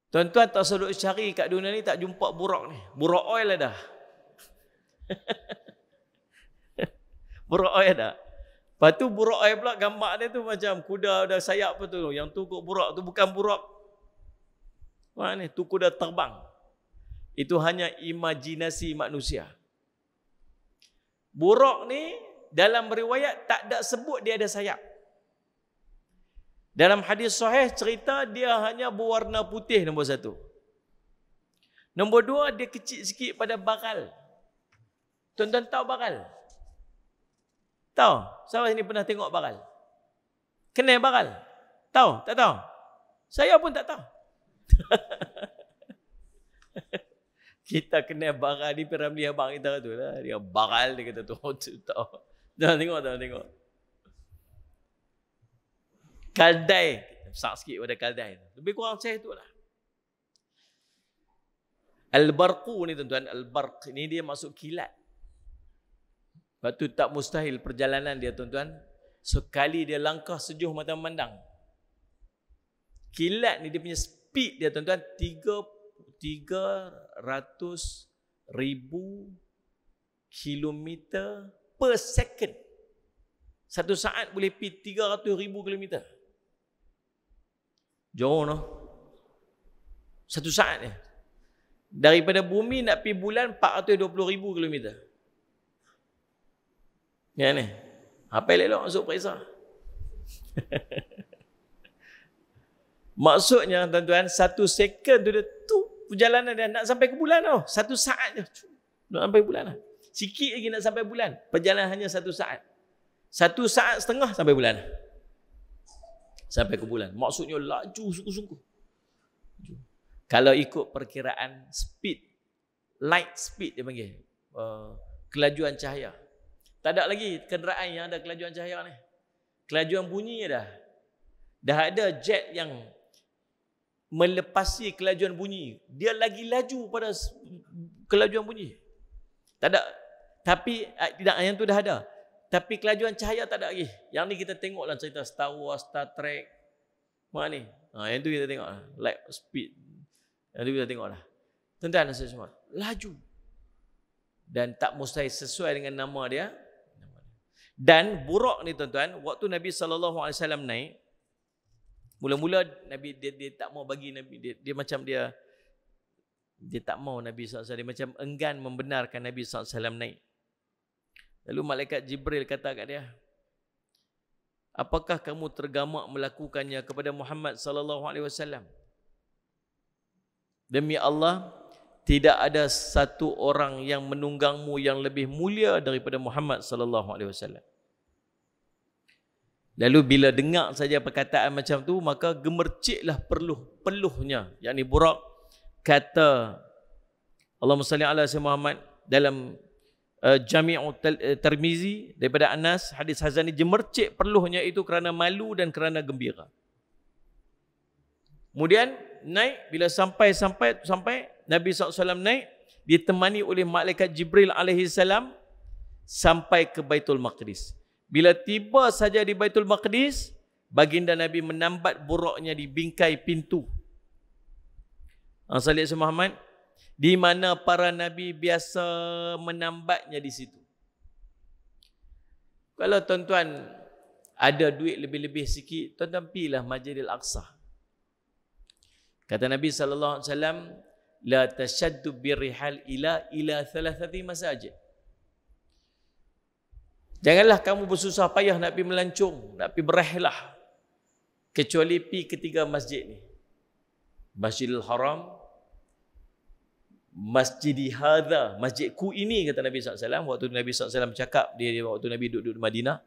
Tuan-tuan tak sedut cari kat dunia ni tak jumpa burak ni. Burak oil ada. Burak oil ada. Lepas tu burak oil pula gambar dia tu macam kuda ada sayap apa tu. Yang tu kok burak tu bukan burak. Wah ni tu kuda terbang. Itu hanya imajinasi manusia. Burak ni dalam riwayat tak ada sebut dia ada sayap. Dalam hadis sahih cerita dia hanya berwarna putih, nombor satu. Nombor dua, dia kecil sikit pada bakal. Tuan-tuan tahu bakal? Tahu? Siapa sini pernah tengok bakal? Kenal bakal? Tahu? Tak tahu? Saya pun tak tahu. Kita kenal bakal di Piramli abang kita tu lah. Dia bakal dia kata tu. Tahu. Jangan tengok. Kaldai. Besar sikit pada kaldai. Lebih kurang macam tu lah. Al-Barqu ni tuan-tuan. Al-Barq ni dia masuk kilat. Sebab tu tak mustahil perjalanan dia tuan-tuan. Sekali dia langkah sejauh mata memandang. Kilat ni dia punya speed dia tuan-tuan. 300,000 kilometer per second. Satu saat boleh pergi 300,000 kilometer. Jauh no? Satu saat ni. Daripada bumi nak pergi bulan 420,000 kilometer. Ya ni. Apa elok masuk periksa. Maksudnya tuan-tuan, satu second tu dia tu perjalanan dia nak sampai ke bulan tau. Satu saat je. Nak sampai bulan lah. Sikit lagi nak sampai bulan. Perjalanan hanya satu saat. 1 saat setengah sampai bulan. Sampai ke bulan. Maksudnya laju sungguh-sungguh. Kalau ikut perkiraan speed, light speed dia panggil. Kelajuan cahaya. Tak ada lagi kenderaan yang ada kelajuan cahaya ni. Kelajuan bunyi dah. Dah ada jet yang melepasi kelajuan bunyi. Dia lagi laju pada kelajuan bunyi. Tak ada. Tapi tidak, yang tu dah ada. Tapi kelajuan cahaya tak ada lagi. Yang ni kita tengok lah cerita Star Wars, Star Trek. Mana ni? Yang tu kita tengok lah. Light speed. Yang tu kita tengok lah. Tuan-tuan semua. Laju. Dan tak mustahil sesuai dengan nama dia. Dan burak ni tuan-tuan, waktu Nabi SAW naik, mula-mula Nabi dia tak mau bagi Nabi. Dia macam dia tak mau Nabi SAW. Dia macam enggan membenarkan Nabi SAW naik. Lalu malaikat Jibril kata kat dia, apakah kamu tergamak melakukannya kepada Muhammad sallallahu alaihi wasallam? Demi Allah, tidak ada satu orang yang menunggangmu yang lebih mulia daripada Muhammad sallallahu alaihi wasallam. Lalu bila dengar saja perkataan macam tu, maka gemerciklah peluhnya, yakni burak. Kata Allahumma salli ala sayyidina Muhammad dalam Jami'u Tirmizi daripada Anas, hadis Hasan ni, gemercik perluhnya itu kerana malu dan kerana gembira. Kemudian naik, bila sampai Nabi SAW naik, ditemani oleh malaikat Jibril alaihi salam sampai ke Baitul Maqdis. Bila tiba saja di Baitul Maqdis, baginda Nabi menambat buraknya di bingkai pintu. Sallallahu Muhammad, di mana para nabi biasa menambatnya di situ. Kalau tuan-tuan ada duit lebih-lebih sikit, tuan-tuan pergilah Masjidil Aqsa. Kata Nabi sallallahu alaihi wasallam, la tashaddu birrihal ila thalathati masajid. Janganlah kamu bersusah payah nak pergi melancong, nak pergi berihlah, kecuali pergi ketiga masjid ni. Masjidil Haram, Masjidi hadha, masjidku ini, kata Nabi SAW. Waktu Nabi SAW cakap, dia waktu Nabi duduk di Madinah.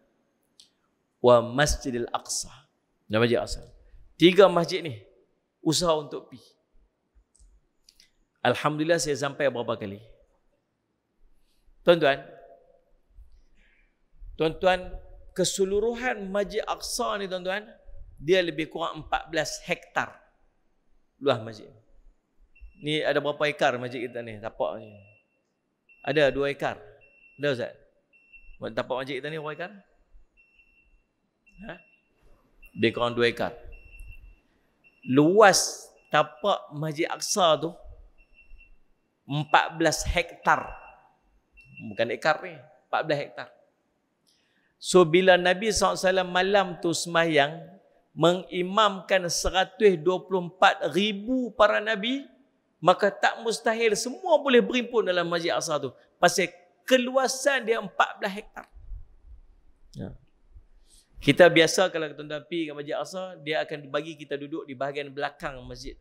Wa Masjidil Aqsa, dan Masjid Aqsa. 3 masjid ni, usaha untuk pergi. Alhamdulillah saya sampai berapa kali. Tuan-tuan, keseluruhan Masjid Aqsa ni tuan-tuan, dia lebih kurang 14 hektar luas masjid. Ni ada berapa ekar masjid kita ni? Tapak ni. Ada 2 ekar. Ada Ustaz? Tapak masjid kita ni berapa ekar? Lebih kurang 2 ekar. Luas tapak Masjid Aqsa tu 14 hektar. Bukan ekar ni, 14 hektar. So bila Nabi SAW malam tu sembahyang, mengimamkan 124,000 para Nabi, maka tak mustahil semua boleh berimpun dalam Masjid Aqsa tu. Pasal keluasan dia 14 hektar. Ya. Kita biasa kalau tuan-tuan pergi ke Masjid Aqsa, dia akan bagi kita duduk di bahagian belakang masjid.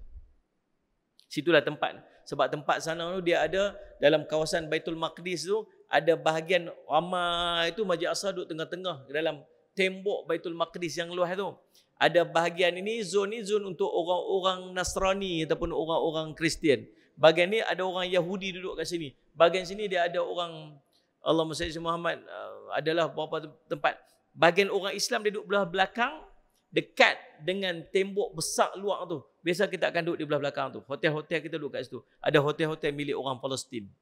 Situlah tempat. Sebab tempat sana tu dia ada dalam kawasan Baitul Maqdis tu, ada bahagian ramai itu Masjid Aqsa duduk tengah-tengah dalam tembok Baitul Maqdis yang luas tu. Ada bahagian ini zon untuk orang-orang Nasrani ataupun orang-orang Kristian. Bahagian ni ada orang Yahudi duduk kat sini. Bahagian sini dia ada orang, Allahumma salli Muhammad, adalah beberapa tempat. Bahagian orang Islam dia duduk belah belakang, dekat dengan tembok besar luar tu. Biasa kita akan duduk di belah belakang tu. Hotel-hotel kita duduk kat situ. Ada hotel-hotel milik orang Palestin.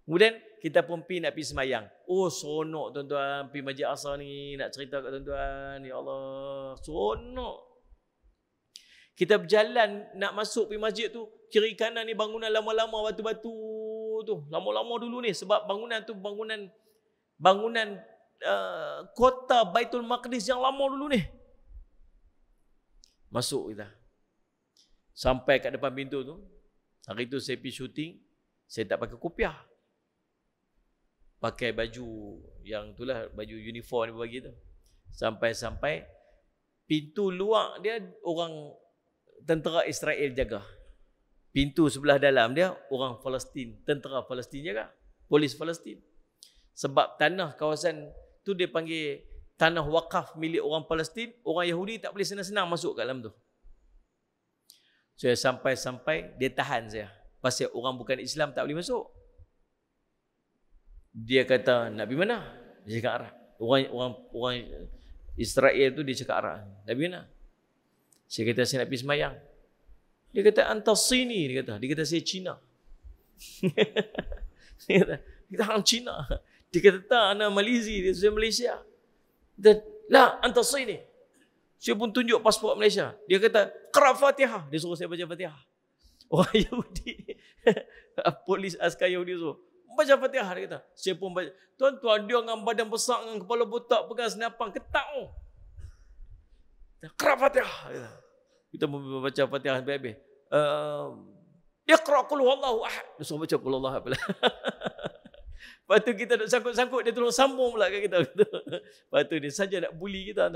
Kemudian kita pun pergi nak pergi semayang. Oh seronok tuan-tuan pergi Masjid Aqsa ni. Nak cerita kat tuan-tuan. Ya Allah, seronok. Kita berjalan nak masuk pergi masjid tu. Kiri kanan ni bangunan lama-lama, batu-batu tu. Lama-lama dulu ni. Sebab bangunan tu bangunan kota Baitul Maqdis yang lama dulu ni. Masuk kita. Sampai kat depan pintu tu. Hari tu saya pergi syuting. Saya tak pakai kopiah. Pakai baju yang itulah, baju uniform dia bagi tu. Sampai-sampai pintu luar dia orang tentera Israel jaga. Pintu sebelah dalam dia orang Palestin, tentera Palestin jaga. Polis Palestin. Sebab tanah kawasan tu dia panggil tanah wakaf milik orang Palestin, orang Yahudi tak boleh senang-senang masuk kat dalam tu. Saya sampai-sampai dia tahan saya. Pasal orang bukan Islam tak boleh masuk. Dia kata, nak pergi mana? Dia cakap Arab. Orang Israel tu dia cakap Arab. Nak pergi mana? Saya kata, saya nak pergi semayang. Dia kata, antas sini. Dia kata saya Cina. Dia kata, orang Cina. Dia kata, tak, anak Malizi. Dia saya Malaysia. Dia kata, lah, antas sini. Saya pun tunjuk pasport Malaysia. Dia kata, Qara Fatihah. Dia suruh saya baca Fatihah. Orang Yahudi. Polis askar Yahudi suruh baca Fatihah, dia kata. Saya pun baca. Tuan-tuan, dia dengan badan besar, dengan kepala botak, pegang senapan, ketak. Qara Fatihah. Kita baca Fatihah sampai habis. Iqra qul huwallahu ahad. Dia suruh baca qul huwallahu ahad. Lepas tu kita duk sangkut-sangkut, dia tolong sambung pula kat kita. Lepas tu dia saja nak bully kita.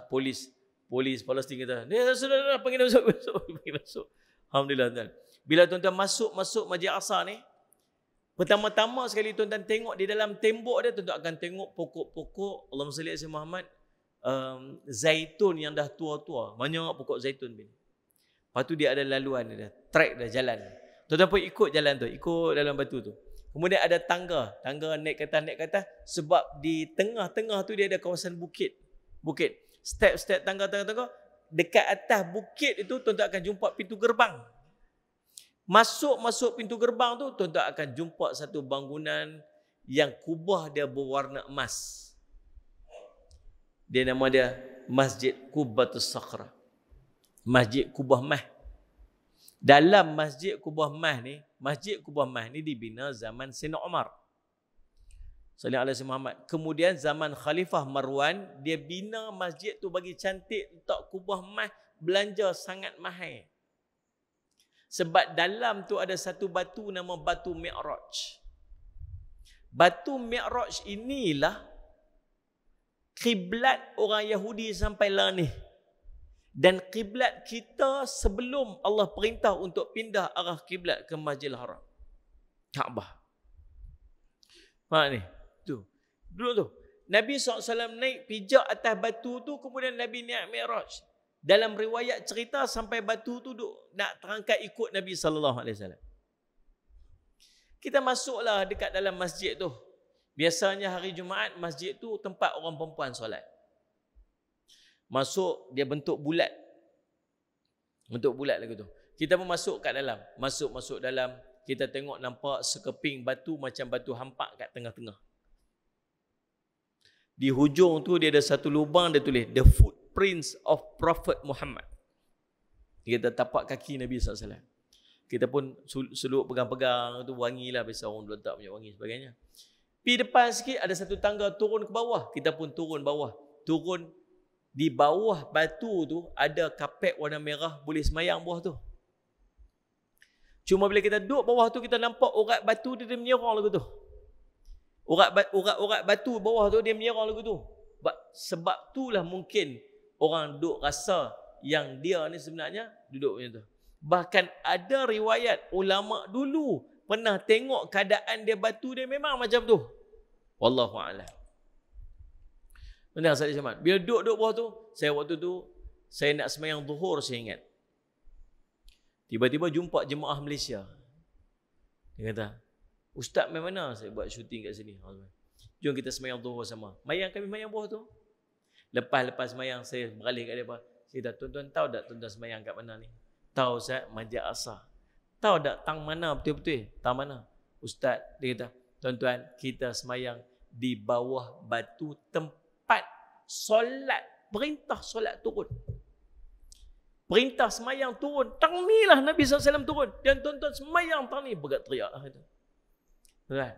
Polis Palestin kita. Dia sudah panggil masuk. Alhamdulillah. Bila tuan-tuan masuk Masjid Aqsa ni, pertama-tama sekali tuan-tuan tengok di dalam tembok dia, tuan-tuan akan tengok pokok-pokok, Allahumma salli ala Muhammad, zaitun yang dah tua-tua. Banyak pokok zaitun ni. Lepas tu dia ada laluan dia, track dah jalan. Tuan-tuan pun ikut jalan tu, ikut dalam batu tu. Kemudian ada tangga naik ke atas, sebab di tengah-tengah tu dia ada kawasan bukit. Step tangga. Dekat atas bukit itu tuan-tuan akan jumpa pintu gerbang. Masuk pintu gerbang tu, tuan-tuan akan jumpa satu bangunan yang kubah dia berwarna emas. Dia nama dia Masjid Qubatus Sakhra. Masjid Kubah Mah. Dalam Masjid Kubah Mas ni dibina zaman Sayyidina Umar. Sallallahu alaihi Muhammad. Kemudian zaman Khalifah Marwan, dia bina masjid tu bagi cantik, letak kubah emas, belanja sangat mahal. Sebab dalam tu ada satu batu nama batu Mi'raj. Batu Mi'raj inilah kiblat orang Yahudi sampai lah ni. Dan kiblat kita sebelum Allah perintah untuk pindah arah kiblat ke Masjidil Haram, Kaabah. Faham ni? Tu. Dulu tu. Nabi SAW naik pijak atas batu tu, kemudian Nabi naik Mi'raj. Dalam riwayat cerita sampai batu tu nak terangkat ikut Nabi SAW. Kita masuklah dekat dalam masjid tu. Biasanya hari Jumaat masjid tu tempat orang perempuan solat. Masuk dia bentuk bulat. Bentuk bulat lagu tu. Kita pun masuk kat dalam. Masuk dalam, kita tengok nampak sekeping batu macam batu hampak kat tengah-tengah. Di hujung tu dia ada satu lubang, dia tulis The Footprints of Prophet Muhammad. Kita tapak kaki Nabi SAW. Kita pun seluk pegang-pegang tu, wangi lah, biasa orang letak punya wangi sebagainya. Pergi depan sikit ada satu tangga turun ke bawah. Kita pun turun bawah. Turun di bawah batu tu ada kapet warna merah, boleh semayang bawah tu. Cuma bila kita duduk bawah tu, kita nampak urat batu dia menyerang lagu tu. Urat batu bawah tu dia menyerang lagu tu. Sebab itulah mungkin orang duduk rasa yang dia ni sebenarnya duduk macam tu. Bahkan ada riwayat ulama dulu pernah tengok keadaan dia batu dia memang macam tu. Wallahu a'lam. Benar Ustaz Syamad. Bila duduk bawah tu, waktu tu saya nak sembahyang zuhur, saya ingat. Tiba-tiba jumpa jemaah Malaysia. Dia kata, "Ustaz main mana?" Saya buat syuting kat sini. "Jom kita sembahyang zuhur sama." Mayang kami sembahyang bawah tu. Lepas sembahyang saya beralih kat depa. Saya kata, "Tuan-tuan tahu tak tuan-tuan sembahyang kat mana ni?" "Tahu Ustaz, Masjid Aqsa." "Tahu tak tang mana betul-betul? Tang mana?" "Ustaz," dia kata, "tuan-tuan, kita sembahyang di bawah batu tempat solat, perintah solat turun. Perintah semayang turun. Tang ni lah Nabi SAW turun. Dan tuan-tuan semayang tang ni." Bergerak teriak lah. Right.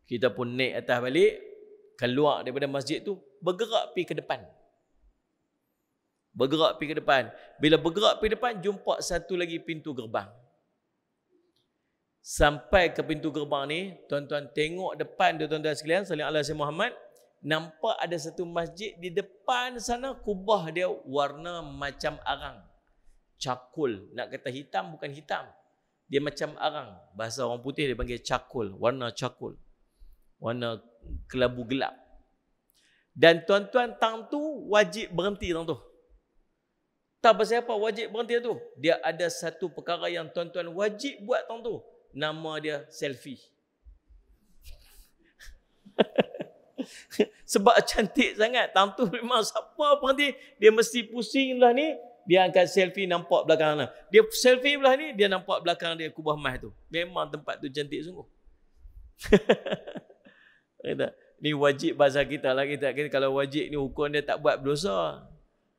Kita pun naik atas balik, keluar daripada masjid tu, bergerak pergi ke depan. Bergerak pergi ke depan. Bila bergerak pergi ke depan, jumpa satu lagi pintu gerbang. Sampai ke pintu gerbang ni, tuan-tuan tengok depan dia, tuan-tuan sekalian, sallallahu alaihi wasallam Muhammad, nampak ada satu masjid di depan sana, kubah dia warna macam arang. Cakul. Nak kata hitam, bukan hitam. Dia macam arang. Bahasa orang putih dia panggil cakul. Warna cakul. Warna kelabu gelap. Dan tuan-tuan, tang tu wajib berhenti tang tu. Tak pasal apa wajib berhenti tu. Dia ada satu perkara yang tuan-tuan wajib buat tang tu. Nama dia selfie. Sebab cantik sangat. Tang tu memang siapa berhenti, dia mesti pusing lah ni. Dia angkat selfie nampak belakang sana. Dia selfie belah ni, dia nampak belakang dia kubah emas tu. Memang tempat tu cantik sungguh. Ni wajib bahasa kita lah. Kita kalau wajib ni hukum dia tak buat berdosa.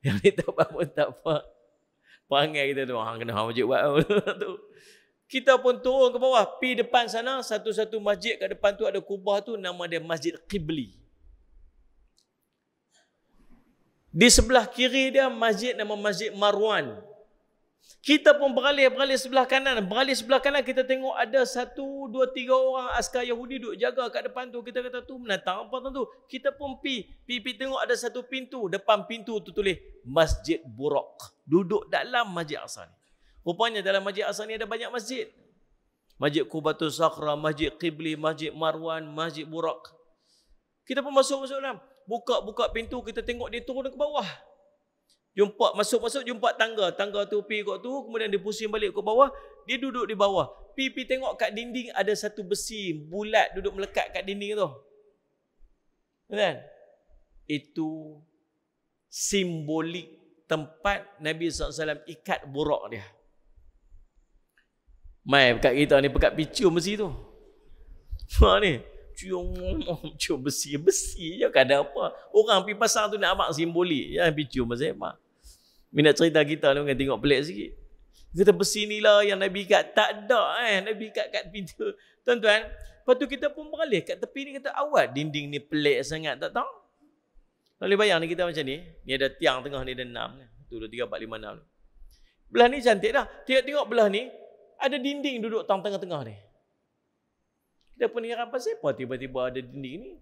Yang ni tak buat pun tak apa. Perangai kita tu, kena wajib buat tu. Kita pun turun ke bawah. Pergi depan sana, satu-satu masjid kat depan tu ada kubah tu, nama dia Masjid Qibli. Di sebelah kiri dia masjid nama Masjid Marwan. Kita pun beralih sebelah kanan. Beralih sebelah kanan kita tengok ada 1, 2, 3 orang askar Yahudi duduk jaga kat depan tu. Kita kata tu menatang apa tu? Kita pun pergi tengok ada satu pintu. Depan pintu tu tulis Masjid Buraq. Duduk dalam Masjid Aqsa ni. Rupanya dalam Masjid Aqsa ni ada banyak masjid. Masjid Qubatul Sakhra, Masjid Qibli, Masjid Marwan, Masjid Buraq. Kita pun masuk dalam. Buka pintu, kita tengok dia turun ke bawah. Masuk jumpa tangga. Tangga tu pergi kat tu, kemudian dia pusing balik ke bawah. Dia duduk di bawah. Pergi tengok kat dinding ada satu besi bulat duduk melekat kat dinding tu. Kan? Itu simbolik tempat Nabi SAW ikat burak dia. Mai pekat kita ni, pekat picu mesti tu. Ni. Cium besi je kan ada apa. Orang pergi pasar tu nak abang simbolik. Jangan pergi cium pasal apa. Minat cerita kita ni kan tengok pelik sikit. Kata besi ni lah yang Nabi ikat. Tak ada Nabi ikat kat pintu. Tuan-tuan, lepas tu kita pun beralih kat tepi ni, kata awak dinding ni pelik sangat, tak tahu. Boleh bayang ni kita macam ni. Ni ada tiang tengah ni, ada 6 kan. 1, 2, 3, 4, 5, 6. Belah ni cantik dah. Tengok belah ni, ada dinding duduk tengah-tengah ni. Kita pun heran pasal apa tiba-tiba ada dinding ni.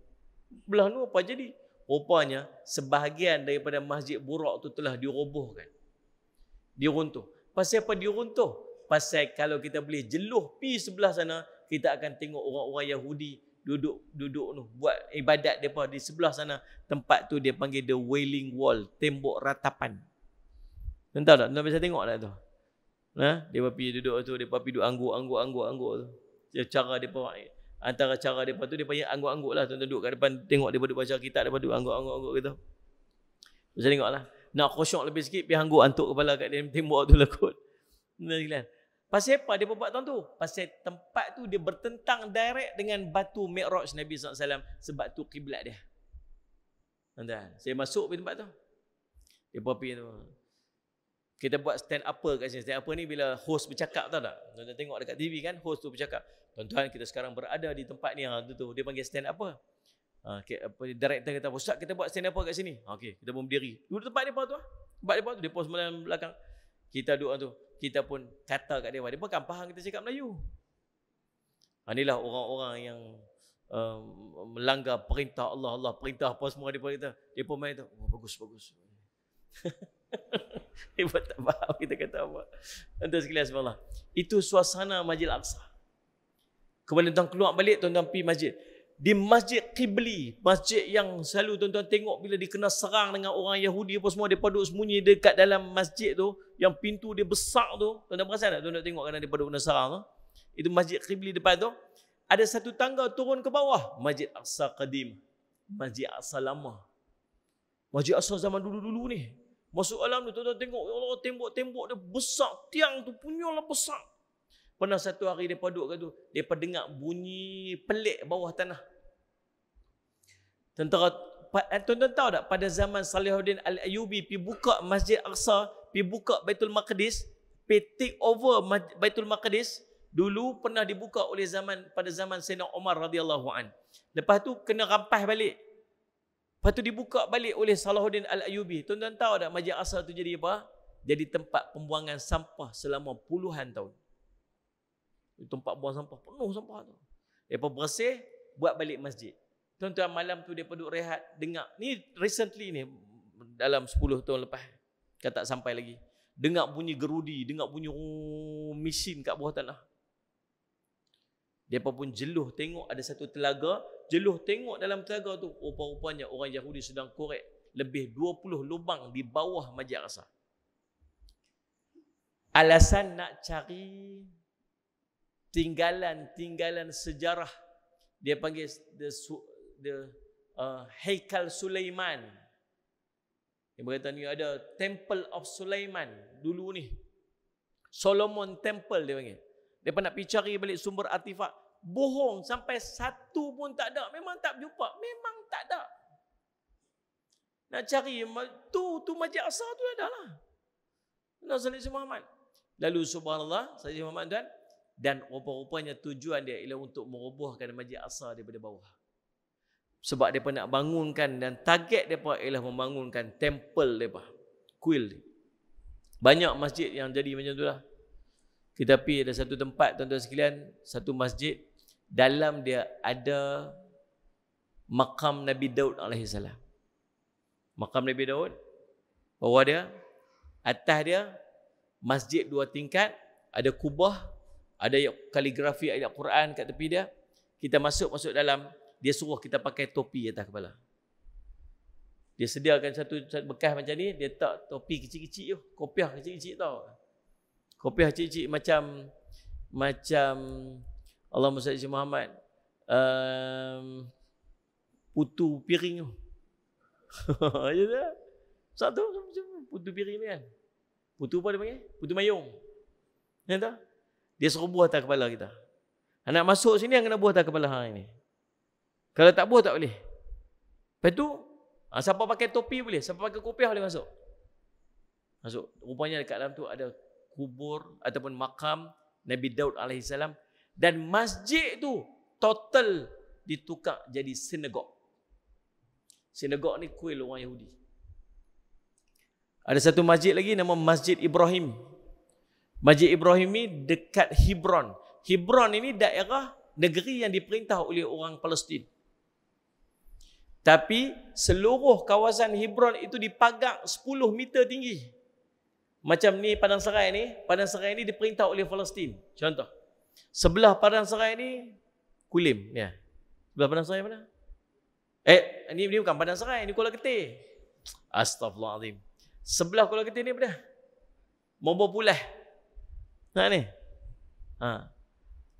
Belah ni apa jadi? Rupanya sebahagian daripada Masjid Burak tu telah dirobohkan. Diruntuh. Pasal apa diruntuh? Pasal kalau kita boleh jeluh pi sebelah sana, kita akan tengok orang-orang Yahudi duduk tu buat ibadat depa di sebelah sana. Tempat tu dia panggil the Wailing Wall, tembok ratapan. Tahu tak? Tuan bisa tengok tak tu? Depa pergi duduk tu, depa pergi duduk angguk tu. Cara depa, antara cara depa tu, depa angguk-angguk lah. Tuan duduk kat depan, tengok depa duduk baca kitab, depa duduk angguk-angguk gitu. Bisa tengoklah. Nak khusyuk lebih sikit, pergi angguk antuk kepala kat dalam tembok tu lah kot. Pasal apa dia buat tuan tu? Pasal tempat tu dia bertentang direct dengan batu Mi'raj Nabi SAW, sebab tu kiblat dia. Tuan-tuan, saya masuk pergi tempat tu. Dia pergi tu. Kita buat stand upper kat sini. Stand upper ni bila host bercakap, tahu tak? Tuan-tuan tengok dekat TV kan, host tu bercakap. Tuan-tuan, kita sekarang berada di tempat ni. Tu dia panggil stand upper. Director kata, Ustaz kita buat stand upper kat sini. Okey, kita pun berdiri. Duduk tempat dia tu. Tempat dia tu, dia pos belakang. Kita duduk tu. Kita pun kata kat dia kan faham kita cakap Melayu. Inilah orang-orang yang melanggar perintah Allah, perintah apa semua dia kata. Dia pun main tu, bagus. Dia pun tak faham kita kata apa. Tuan-tuan sekalian subhanallah. Itu suasana Masjid Al-Aqsa. Kemudian tuan keluar balik, tuan-tuan pergi masjid. Di Masjid Qibli, masjid yang selalu tuan-tuan tengok bila dikena serang dengan orang Yahudi apa semua, mereka duduk sembunyi dekat dalam masjid tu, yang pintu dia besar tu. Tuan-tuan perasan tak? Tuan-tuan tengok kerana mereka duduk kena serang tu. Itu Masjid Qibli depan tu. Ada satu tangga turun ke bawah. Masjid Aqsa Qadim. Masjid Aqsa lama. Masjid Aqsa zaman dulu-dulu ni. Masuk alam tu, tuan-tuan tengok, ya Allah, tembok-tembok dia besar. Tiang tu punyalah besar. Pernah satu hari mereka duduk kat tu, mereka dengar bunyi pelik bawah tanah. Tuan-tuan tahu tak, pada zaman Salahuddin Al-Ayyubi pergi buka Masjid Aqsa, pergi buka Baitul Maqdis, pergi take over Baitul Maqdis, dulu pernah dibuka oleh pada zaman Sayyidina Umar radhiyallahu an. Lepas tu kena rampas balik. Lepas tu dibuka balik oleh Salahuddin Al-Ayyubi. Tuan-tuan tahu tak Masjid Aqsa tu jadi apa? Jadi tempat pembuangan sampah selama puluhan tahun. Tempat buang sampah, penuh sampah tu. Mereka bersih, buat balik masjid. Tuan-tuan malam tu dia duduk rehat, dengar. Ni recently ni, dalam 10 tahun lepas. Kata tak sampai lagi. Dengar bunyi gerudi, dengar bunyi mesin kat bawah tanah. Mereka pun jeluh tengok ada satu telaga. Jeluh tengok dalam telaga tu, rupa-rupanya orang Yahudi sedang korek lebih 20 lubang di bawah Masjid Aqsa. Alasan nak cari tinggalan sejarah. Dia panggil Haikal Sulaiman. Dia berkata ni ada Temple of Sulaiman dulu ni. Solomon Temple dia panggil. Dia nak pergi cari balik sumber artifak. Bohong, sampai satu pun tak ada. Memang tak berjumpa. Memang tak ada. Nak cari tu Masjid Aqsa tu ada lah. Nabi Muhammad. Lalu subhanallah, Nabi Muhammad tuan, dan rupa-rupanya tujuan dia ialah untuk merobohkan Masjid Aqsa daripada bawah. Sebab mereka nak bangunkan, dan target mereka ialah membangunkan temple mereka. Kuil. Banyak masjid yang jadi macam tu lah. Kita pergi ada satu tempat, tuan-tuan sekalian, satu masjid, dalam dia ada makam Nabi Daud AS. Makam Nabi Daud, bawah dia, atas dia, masjid 2 tingkat, ada kubah, ada kaligrafi ayat Quran kat tepi dia. Kita masuk dalam, dia suruh kita pakai topi atas kepala. Dia sediakan satu bekas macam ni, dia tak topi kecil-kecil tu, kopiah kecil-kecil tau. Kopiah kecil-kecil macam Allahumma salli Muhammad, putu piring tu. Ya tak? Satu putu piring ni kan. Putu apa dia panggil? Putu mayung. Ya tak? Dia suruh buah atas kepala kita. Nak masuk sini yang kena buah atas kepala hang ini. Kalau tak buah tak boleh. Lepas tu, siapa pakai topi boleh, siapa pakai kopiah boleh masuk. Masuk. Rupanya dekat dalam tu ada kubur ataupun makam Nabi Daud alaihissalam, dan masjid tu total ditukar jadi sinagog. Sinagog ni kuil orang Yahudi. Ada satu masjid lagi nama Masjid Ibrahim. Masjid Ibrahim ni dekat Hebron. Hebron ini daerah negeri yang diperintah oleh orang Palestin. Tapi seluruh kawasan Hebron itu dipagar 10 meter tinggi. Macam ni Padang Serai ni diperintah oleh Palestin. Contoh. Sebelah Padang Serai ni Kulim, ya. Sebelah Padang Serai mana? Ini bukan Padang Serai, ini Kuala Ketir. Astaghfirullahalazim. Sebelah Kuala Ketir ni apa? Mobo Pulah. Nah ni.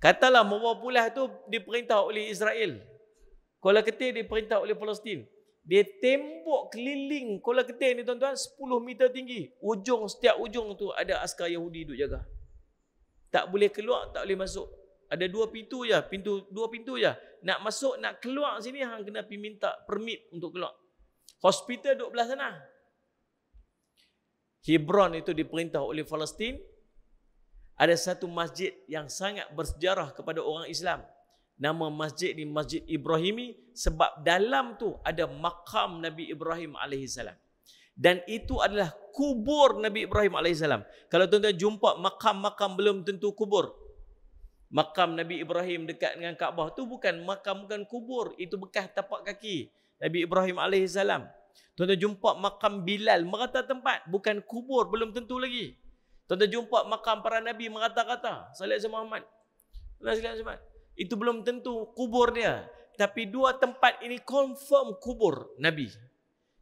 Katalah Mobo Pulah tu diperintah oleh Israel. Kuala Ketir diperintah oleh Palestin. Dia tembok keliling Kuala Ketir ni tuan-tuan 10 meter tinggi. Setiap ujung tu ada askar Yahudi duduk jaga. Tak boleh keluar, tak boleh masuk. Ada 2 pintu je, dua pintu je. Nak masuk, nak keluar sini hang kena pergi minta permit untuk keluar. Hospital duduk belah sana. Hebron itu diperintah oleh Palestin. Ada satu masjid yang sangat bersejarah kepada orang Islam. Nama masjid ni Masjid Ibrahimi sebab dalam tu ada makam Nabi Ibrahim alaihissalam. Dan itu adalah kubur Nabi Ibrahim alaihissalam. Kalau tuan-tuan jumpa makam-makam belum tentu kubur. Makam Nabi Ibrahim dekat dengan Kaabah tu bukan kubur, itu bekas tapak kaki Nabi Ibrahim alaihissalam. Tuan-tuan jumpa makam Bilal merata tempat, bukan kubur, belum tentu lagi. Tuan-tuan jumpa makam para nabi merata-rata, Salih Muhammad. Itu belum tentu kubur dia. Tapi 2 tempat ini confirm kubur Nabi.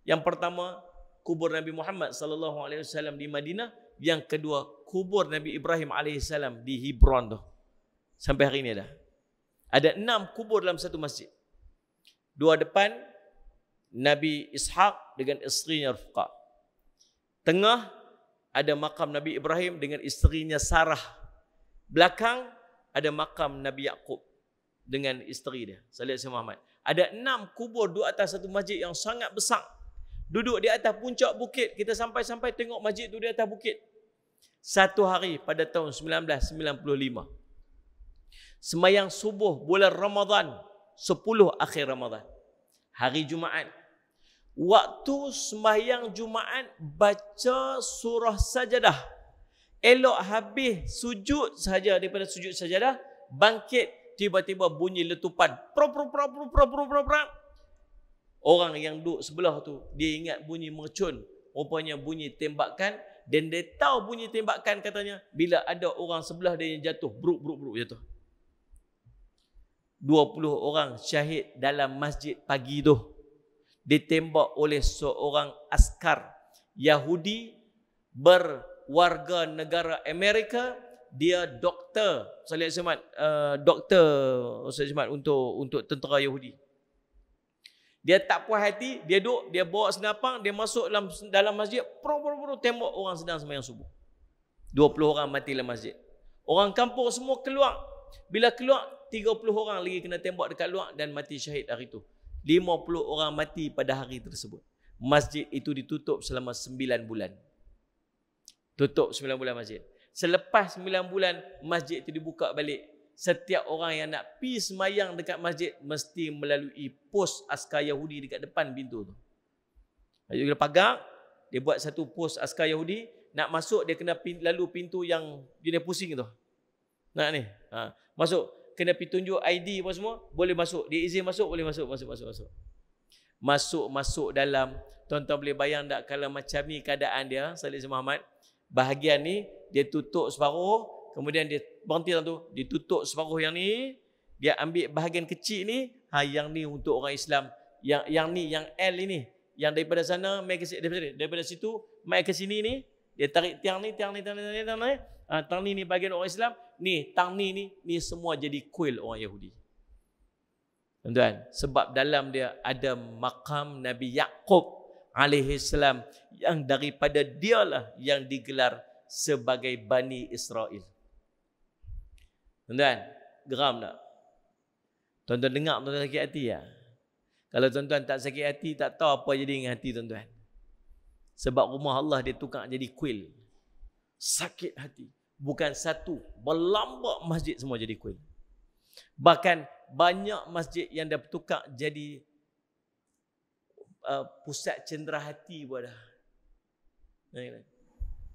Yang pertama, kubur Nabi Muhammad sallallahu alaihi wasallam di Madinah. Yang kedua, kubur Nabi Ibrahim alaihissalam di Hebron tu. Sampai hari ini ada 6 kubur dalam satu masjid. 2 depan Nabi Ishaq dengan isterinya Rifqah. Tengah ada makam Nabi Ibrahim dengan isterinya Sarah. Belakang ada makam Nabi Yaqub dengan isteri dia, Salih Muhammad. Ada 6 kubur duduk atas satu masjid yang sangat besar. Duduk di atas puncak bukit. Kita sampai-sampai tengok masjid tu di atas bukit. Satu hari pada tahun 1995. Semayang subuh bulan Ramadan, 10 akhir Ramadan. Hari Jumaat. Waktu sembahyang Jumaat baca surah Sajadah. Elok habis sujud saja, daripada sujud sajadah bangkit, tiba-tiba bunyi letupan. Orang yang duduk sebelah tu dia ingat bunyi mercun, rupanya bunyi tembakan, dan dia tahu bunyi tembakan katanya bila ada orang sebelah dia yang jatuh, bruk jatuh. 20 orang syahid dalam masjid pagi tu. Ditembak oleh seorang askar Yahudi berwarga negara Amerika. Dia doktor, Salih Ahmad, doktor Ustaz Ahmad untuk tentera Yahudi. Dia tak puas hati, dia duduk, dia bawa senapang, dia masuk dalam masjid, tembak orang sedang sembahyang subuh. 20 orang mati dalam masjid. Orang kampung semua keluar. Bila keluar, 30 orang lagi kena tembak dekat luar dan mati syahid hari itu. 50 orang mati pada hari tersebut. Masjid itu ditutup selama 9 bulan. Tutup 9 bulan masjid. Selepas 9 bulan, masjid itu dibuka balik. Setiap orang yang nak pergi semayang dekat masjid mesti melalui pos askar Yahudi dekat depan pintu tu. Dia pagar, dia buat satu pos askar Yahudi. Nak masuk, dia kena lalu pintu yang dia pusing tu. Nak ni. Masuk. Kena pergi tunjuk ID apa semua, boleh masuk. Dia izin masuk, boleh masuk. Masuk dalam. Tuan-tuan boleh bayang tak kalau macam ni keadaan dia, Salih Muhammad. Bahagian ni, dia tutup separuh, kemudian dia berhenti dalam tu, dia tutup separuh yang ni, dia ambil bahagian kecil ni, yang ni untuk orang Islam. Yang ni, yang L ini, yang daripada sana, daripada situ, mai ke sini ni, dia tarik tiang ni, tang ni bahagian orang Islam, ni tang ni semua jadi kuil orang Yahudi. Tuan-tuan, sebab dalam dia ada makam Nabi Yaqub alaihissalam yang daripada dialah yang digelar sebagai Bani Israel. Tuan-tuan, geram tak? Tuan-tuan dengar, tuan-tuan sakit hati ya? Kalau tuan-tuan tak sakit hati, tak tahu apa jadi dengan hati tuan-tuan. Sebab rumah Allah dia tukar jadi kuil. Sakit hati. Bukan satu, berlambak masjid semua jadi kuil. Bahkan banyak masjid yang dah bertukar jadi pusat cendera hati pun dah.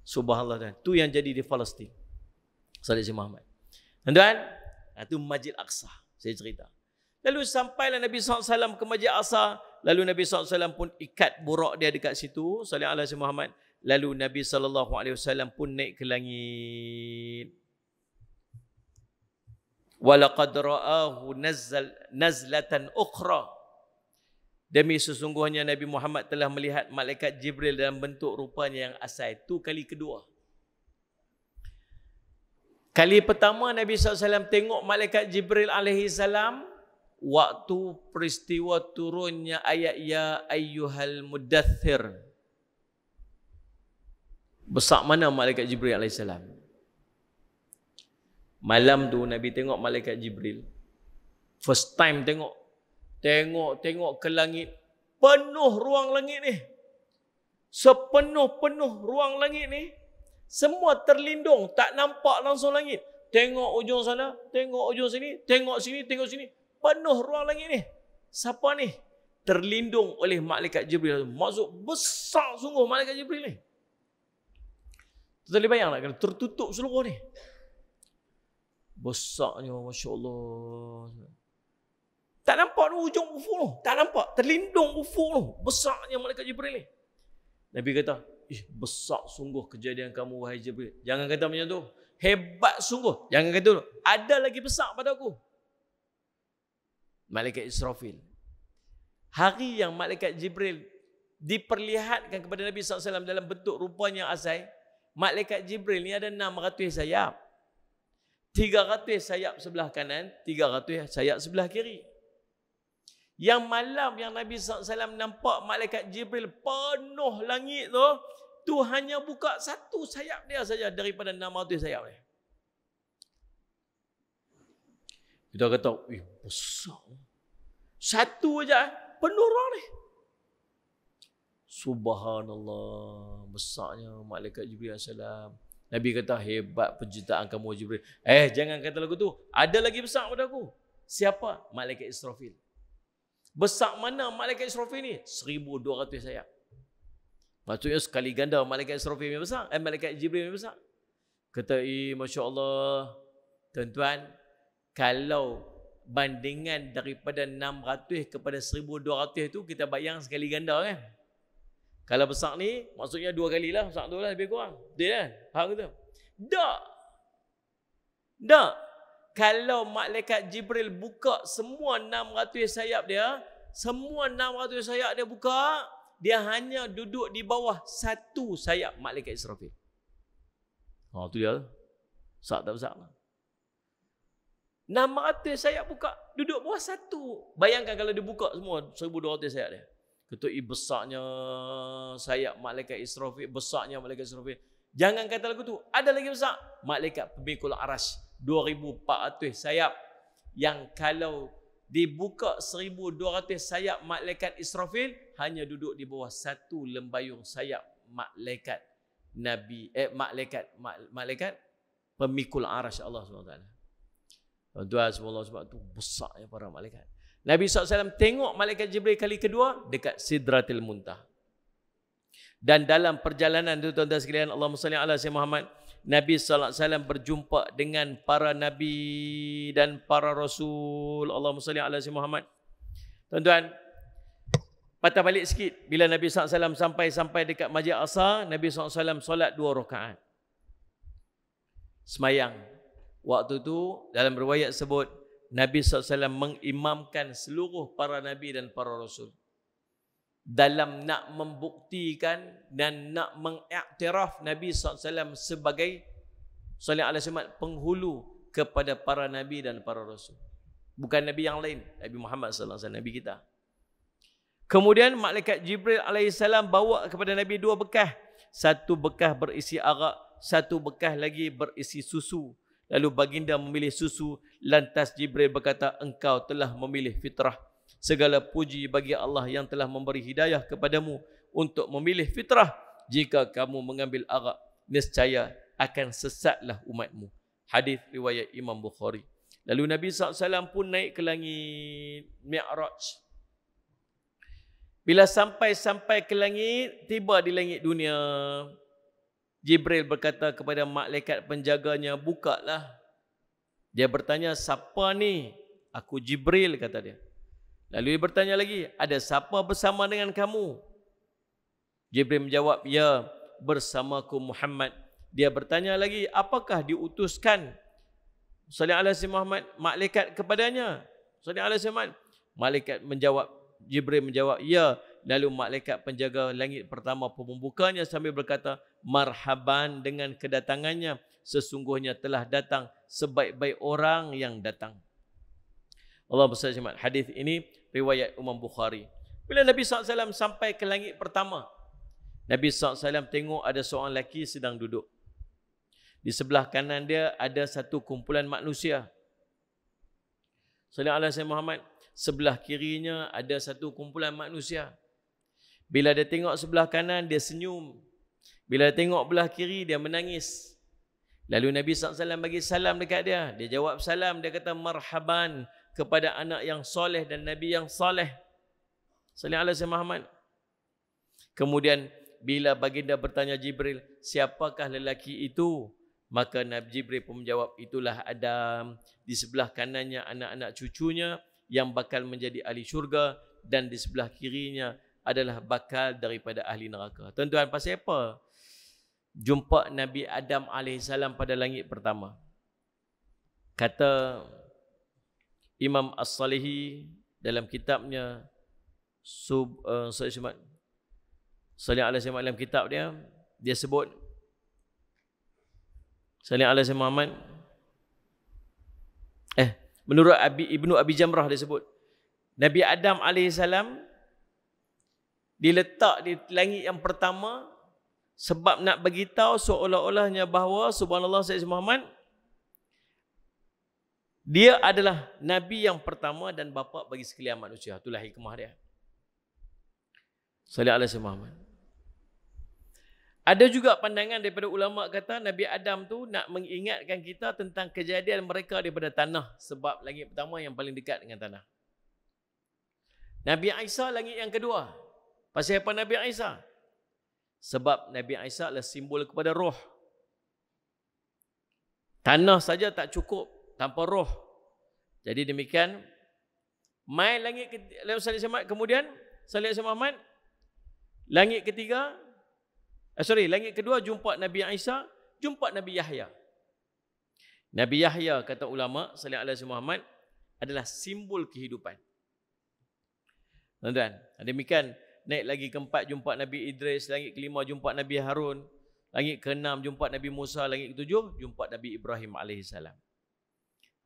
Subhanallah dah. Tu yang jadi di Palestin. Salih Muhammad. Tuan-tuan, itu Masjid Aqsa. Saya cerita. Lalu sampailah Nabi SAW ke Masjid Aqsa. Lalu Nabi SAW pun ikat burak dia dekat situ. Salih alaihi Muhammad. Lalu Nabi SAW pun naik ke langit. Walaqad ra'ahu nazlatan ukhra. Demi sesungguhnya Nabi Muhammad telah melihat malaikat Jibril dalam bentuk rupanya yang asal. Itu kali kedua. Kali pertama Nabi SAW tengok malaikat Jibril alaihi salam waktu peristiwa turunnya ayat ya ayyuhal muddathir. Besar mana malaikat Jibril alaihi salam? Malam tu Nabi tengok malaikat Jibril. First time tengok ke langit. Penuh ruang langit ni. Sepenuh-penuh ruang langit ni. Semua terlindung. Tak nampak langsung langit. Tengok ujung sana. Tengok ujung sini. Tengok sini. Tengok sini. Penuh ruang langit ni. Siapa ni? Terlindung oleh malaikat Jibril. Maksud besar sungguh malaikat Jibril ni. Boleh bayang tak? Kalau tertutup seluruh ni. Besarnya. Masya Allah. Tak nampak tu ujung ufuk tu. Tak nampak. Terlindung ufuk tu. Besarnya malaikat Jibril ni. Nabi kata, besar sungguh kejadian kamu wahai Jibril. Jangan kata macam tu. Hebat sungguh. Jangan kata tu. Ada lagi besar pada aku. Malaikat Israfil. Hari yang malaikat Jibril diperlihatkan kepada Nabi SAW dalam bentuk rupanya asal. Malaikat Jibril ni ada 600 sayap. 300 sayap sebelah kanan. 300 sayap sebelah kiri. Yang malam yang Nabi SAW nampak malaikat Jibril penuh langit tu hanya buka satu sayap dia saja daripada 600 sayap dia. Kita kata, besar. Satu aja penuh ruang ni. Subhanallah, besarnya malaikat Jibril AS. Nabi kata, hebat penciptaan kamu Jibril. Jangan kata lagu tu. Ada lagi besar pada aku. Siapa? Malaikat Israfil. Besar mana malaikat Israfil ni? 1200 sayap. Maksudnya sekali ganda malaikat Israfil yang besar. Malaikat Jibril yang besar. Kata, Masya Allah. Tuan-tuan, kalau bandingan daripada 600 kepada 1200 tu, kita bayang sekali ganda kan? Kalau besar ni, maksudnya 2 kali lah. Besar tu lah lebih kurang. Betul kan? Faham ke tu? Tak. Kalau malaikat Jibril buka semua 600 sayap dia, buka, dia hanya duduk di bawah satu sayap malaikat Israfil. Tu dia. Besar tak besar lah. 600 sayap buka, duduk bawah satu. Bayangkan kalau dia buka semua 1200 sayap dia. Kata, besarnya sayap malaikat Israfil, besarnya malaikat Israfil. Jangan kata lagu tu. Ada lagi besar. Malaikat pemikul arash. 2400 sayap. Yang kalau dibuka 1200 sayap malaikat Israfil, hanya duduk di bawah satu lembayung sayap malaikat Nabi, malaikat pemikul arash Allah SWT. Tuan-tuan, sebab tu besarnya para malaikat. Nabi SAW tengok malaikat Jibril kali kedua dekat Sidratil Muntaha. Dan dalam perjalanan itu, tuan-tuan sekalian, Allahumma salli ala sayyidina Muhammad, Nabi SAW berjumpa dengan para Nabi dan para Rasul. Allahumma salli ala sayyidina Muhammad. Tuan-tuan, patah balik sikit. Bila Nabi SAW sampai dekat Masjid Aqsa, Nabi SAW solat 2 rakaat. Semayang. Waktu tu, dalam riwayat sebut, Nabi SAW mengimamkan seluruh para Nabi dan para Rasul. Dalam nak membuktikan dan nak mengiktiraf Nabi SAW sebagai penghulu kepada para Nabi dan para Rasul. Bukan Nabi yang lain. Nabi Muhammad SAW, Nabi kita. Kemudian malaikat Jibril AS bawa kepada Nabi 2 bekah. Satu bekah berisi arak, satu bekah lagi berisi susu. Lalu baginda memilih susu. Lantas Jibril berkata, engkau telah memilih fitrah. Segala puji bagi Allah yang telah memberi hidayah kepadamu untuk memilih fitrah. Jika kamu mengambil arak, niscaya akan sesatlah umatmu. Hadis riwayat Imam Bukhari. Lalu Nabi SAW pun naik ke langit Mi'raj. Bila sampai ke langit, tiba di langit dunia, Jibril berkata kepada malaikat penjaganya, bukalah. Dia bertanya, siapa ni? Aku Jibril, kata dia. Lalu dia bertanya lagi, ada siapa bersama dengan kamu? Jibril menjawab, ya, bersamaku Muhammad. Dia bertanya lagi, apakah diutuskan sallallahu alaihi Muhammad malaikat kepadanya? Sallallahu alaihi Muhammad. Malaikat menjawab, Jibril menjawab, ya. Lalu malaikat penjaga langit pertama pun membukanya sambil berkata, marhaban dengan kedatangannya. Sesungguhnya telah datang sebaik-baik orang yang datang. Allah bersama. Hadis ini riwayat Imam Bukhari. Bila Nabi SAW sampai ke langit pertama, Nabi SAW tengok ada seorang lelaki sedang duduk. Di sebelah kanan dia ada satu kumpulan manusia. Sallallahu alaihi Muhammad. Sebelah kirinya ada satu kumpulan manusia. Bila dia tengok sebelah kanan, dia senyum. Bila dia tengok belah kiri, dia menangis. Lalu Nabi SAW bagi salam dekat dia. Dia jawab salam. Dia kata, marhaban kepada anak yang soleh dan Nabi yang soleh. Sallallahu alaihi Muhammad. Kemudian, bila baginda bertanya Jibril, siapakah lelaki itu? Maka Nabi Jibril pun menjawab, itulah Adam. Di sebelah kanannya anak-anak cucunya yang bakal menjadi ahli syurga, dan di sebelah kirinya adalah bakal daripada ahli neraka. Tuan-tuan, pasal apa jumpa Nabi Adam AS pada langit pertama? Kata Imam As-Salihi dalam kitabnya Sallallahu alaihi wasallam, dalam kitab dia, dia sebut Sallallahu alaihi Muhammad. Menurut Ibnu Abi Jamrah dia sebut, Nabi Adam AS diletak di langit yang pertama sebab nak beritahu seolah-olahnya bahawa subhanallah Sayyid Muhammad, dia adalah Nabi yang pertama dan bapa bagi sekalian manusia. Itulah hikmah dia. Sallallahu alaihi Muhammad. Ada juga pandangan daripada ulama kata Nabi Adam tu nak mengingatkan kita tentang kejadian mereka daripada tanah, sebab langit pertama yang paling dekat dengan tanah. Nabi Isa langit yang kedua. Pasal apa Nabi Isa? Sebab Nabi Isa adalah simbol kepada roh. Tanah saja tak cukup tanpa roh. Jadi demikian, mai langit kemudian Sallallahu alaihi Muhammad, langit ketiga, langit kedua jumpa Nabi Isa, jumpa Nabi Yahya. Nabi Yahya, kata ulama Sallallahu alaihi Muhammad, adalah simbol kehidupan. Tuan-tuan, demikian naik lagi keempat jumpa Nabi Idris, langit kelima jumpa Nabi Harun, langit keenam jumpa Nabi Musa, langit ketujuh jumpa Nabi Ibrahim alaihissalam.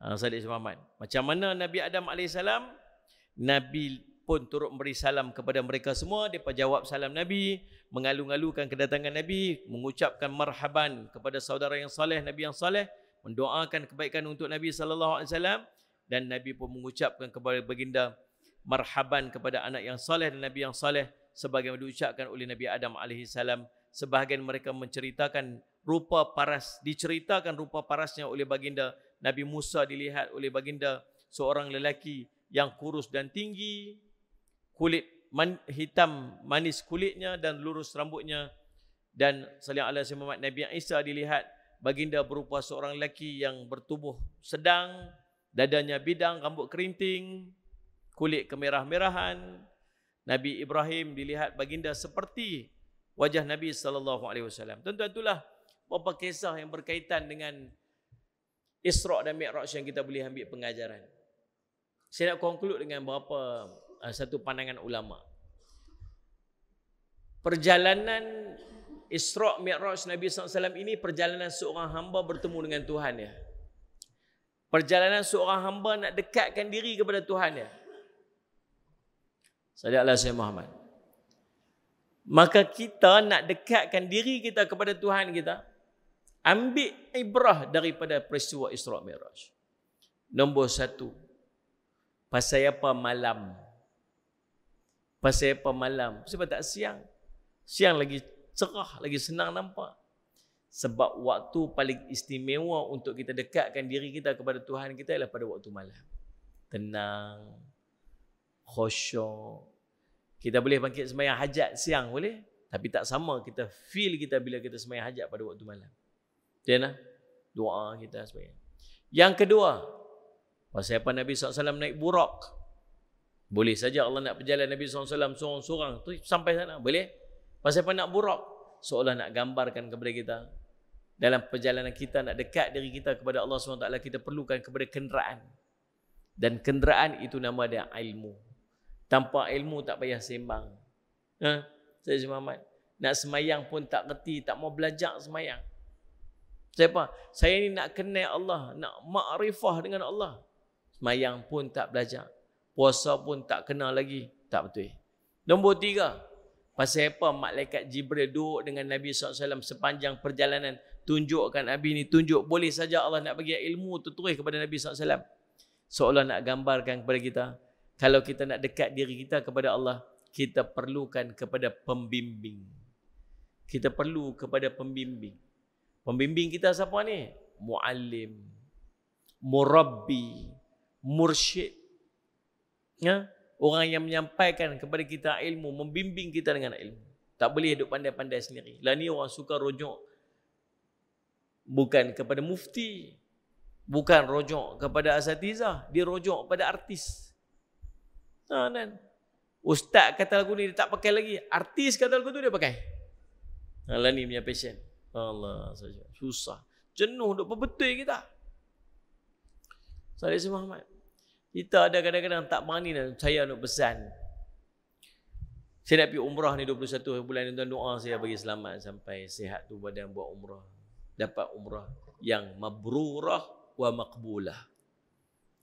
Sallallahu alaihi Muhammad. Macam mana Nabi Adam alaihissalam, Nabi pun turut memberi salam kepada mereka semua. Mereka jawab salam Nabi, mengalu-alukan kedatangan Nabi, mengucapkan marhaban kepada saudara yang soleh, Nabi yang soleh, mendoakan kebaikan untuk Nabi sallallahu alaihi wasallam, dan Nabi pun mengucapkan kepada baginda marhaban kepada anak yang soleh dan Nabi yang soleh, sebagaimana diucapkan oleh Nabi Adam alaihissalam. Sebahagian mereka menceritakan diceritakan rupa parasnya oleh baginda. Nabi Musa dilihat oleh baginda seorang lelaki yang kurus dan tinggi, kulit hitam manis kulitnya dan lurus rambutnya. Dan sallallahu alaihi wasallam, Nabi Isa dilihat baginda berupa seorang lelaki yang bertubuh sedang, dadanya bidang, rambut kerinting, kulit kemerah-merahan. Nabi Ibrahim dilihat baginda seperti wajah Nabi sallallahu alaihi wasallam. Tuan-tuan, itulah beberapa kisah yang berkaitan dengan Isra' dan Mi'raj yang kita boleh ambil pengajaran. Saya nak conclude dengan satu pandangan ulama. Perjalanan Isra' Mi'raj Nabi SAW ini perjalanan seorang hamba bertemu dengan Tuhan ya. Perjalanan seorang hamba nak dekatkan diri kepada Tuhan ya. Sallallahu alaihi Muhammad. Maka kita nak dekatkan diri kita kepada Tuhan kita, ambil ibrah daripada peristiwa Isra' Mi'raj. Nombor satu, pasal apa malam? Pasal apa malam? Sebab tak siang. Siang lagi cerah, lagi senang nampak. Sebab waktu paling istimewa untuk kita dekatkan diri kita kepada Tuhan kita ialah pada waktu malam. Tenang, khusyuk. Kita boleh bangkit sembahyang hajat siang boleh, tapi tak sama kita feel kita bila kita sembahyang hajat pada waktu malam. Jangan doa kita sembahyang. Yang kedua, pasal apa Nabi SAW naik burak. Boleh saja Allah nak berjalan Nabi SAW seorang-seorang tu sampai sana, boleh. Pasal apa nak burak? Seolah nak gambarkan kepada kita dalam perjalanan kita nak dekat diri kita kepada Allah SWT, kita perlukan kepada kenderaan. Dan kenderaan itu nama dia ilmu. Tanpa ilmu tak payah sembang. Saya Muhammad. Nak semayang pun tak kerti, tak mau belajar semayang. Siapa? Saya ni nak kenal Allah, nak makrifah dengan Allah. Semayang pun tak belajar. Puasa pun tak kenal lagi. Tak betul. Nombor 3. Pasal apa malaikat Jibril duduk dengan Nabi SAW sepanjang perjalanan. Tunjukkan Nabi ni, tunjuk. Boleh saja Allah nak bagi ilmu tertulis kepada Nabi SAW. Seolah nak gambarkan kepada kita. Kalau kita nak dekat diri kita kepada Allah, kita perlukan kepada pembimbing. Kita perlu kepada pembimbing. Pembimbing kita siapa ni? Muallim, murabbi, mursyid. Ya? Orang yang menyampaikan kepada kita ilmu, membimbing kita dengan ilmu. Tak boleh duduk pandai-pandai sendiri. Lah ni orang suka rujuk bukan kepada mufti, bukan rujuk kepada asatizah, dia rujuk kepada artis. Dan ustaz kata lagu ni dia tak pakai lagi, artis kata lagu tu dia pakai. Lah ni punya passion. Allah saja. Susah. Jenuh duk berbetul kita. Salih Muhammad. Kita ada kadang-kadang tak berani dan saya nak pesan. Saya nak pergi umrah ni 21 bulan ni, tuan doa saya bagi selamat sampai sihat tu badan buat umrah. Dapat umrah yang mabrurah wa maqbulah.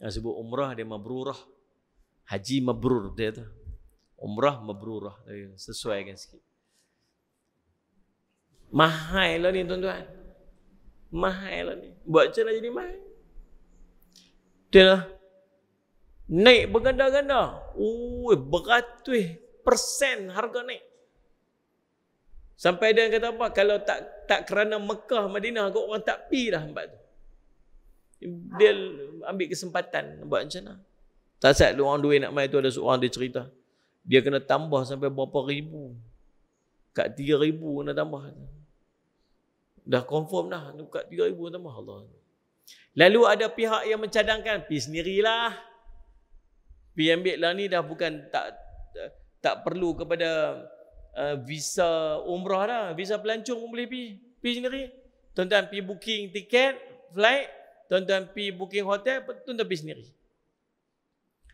Yang sebut umrah dia mabrurah. Haji mabrur dia tu. Umrah mabrurah. Sesuaikan sikit. Mahal lah ni tuan-tuan. Mahal lah ni. Buat macam mana jadi mahal? Dia lah. Naik berganda-ganda. Beratus % harga naik. Sampai ada yang kata apa? Kalau tak kerana Mekah, Madinah, kau orang tak pi dah tempat tu. Dia ambil kesempatan buat macam mana. Tak saat orang duit nak main tu, ada seorang dia cerita. Dia kena tambah sampai berapa ribu. Kat 3,000 nak tambah. Dah confirm dah. Kat 3,000 tambah. Allah. Lalu ada pihak yang mencadangkan, pergi sendirilah. Pergi ambil lah ni dah bukan tak perlu kepada visa umrah dah. Visa pelancong pun boleh pergi. Pergi sendiri. Tuan-tuan pergi booking tiket, flight. Tuan-tuan pergi booking hotel, tuan-tuan pergi sendiri.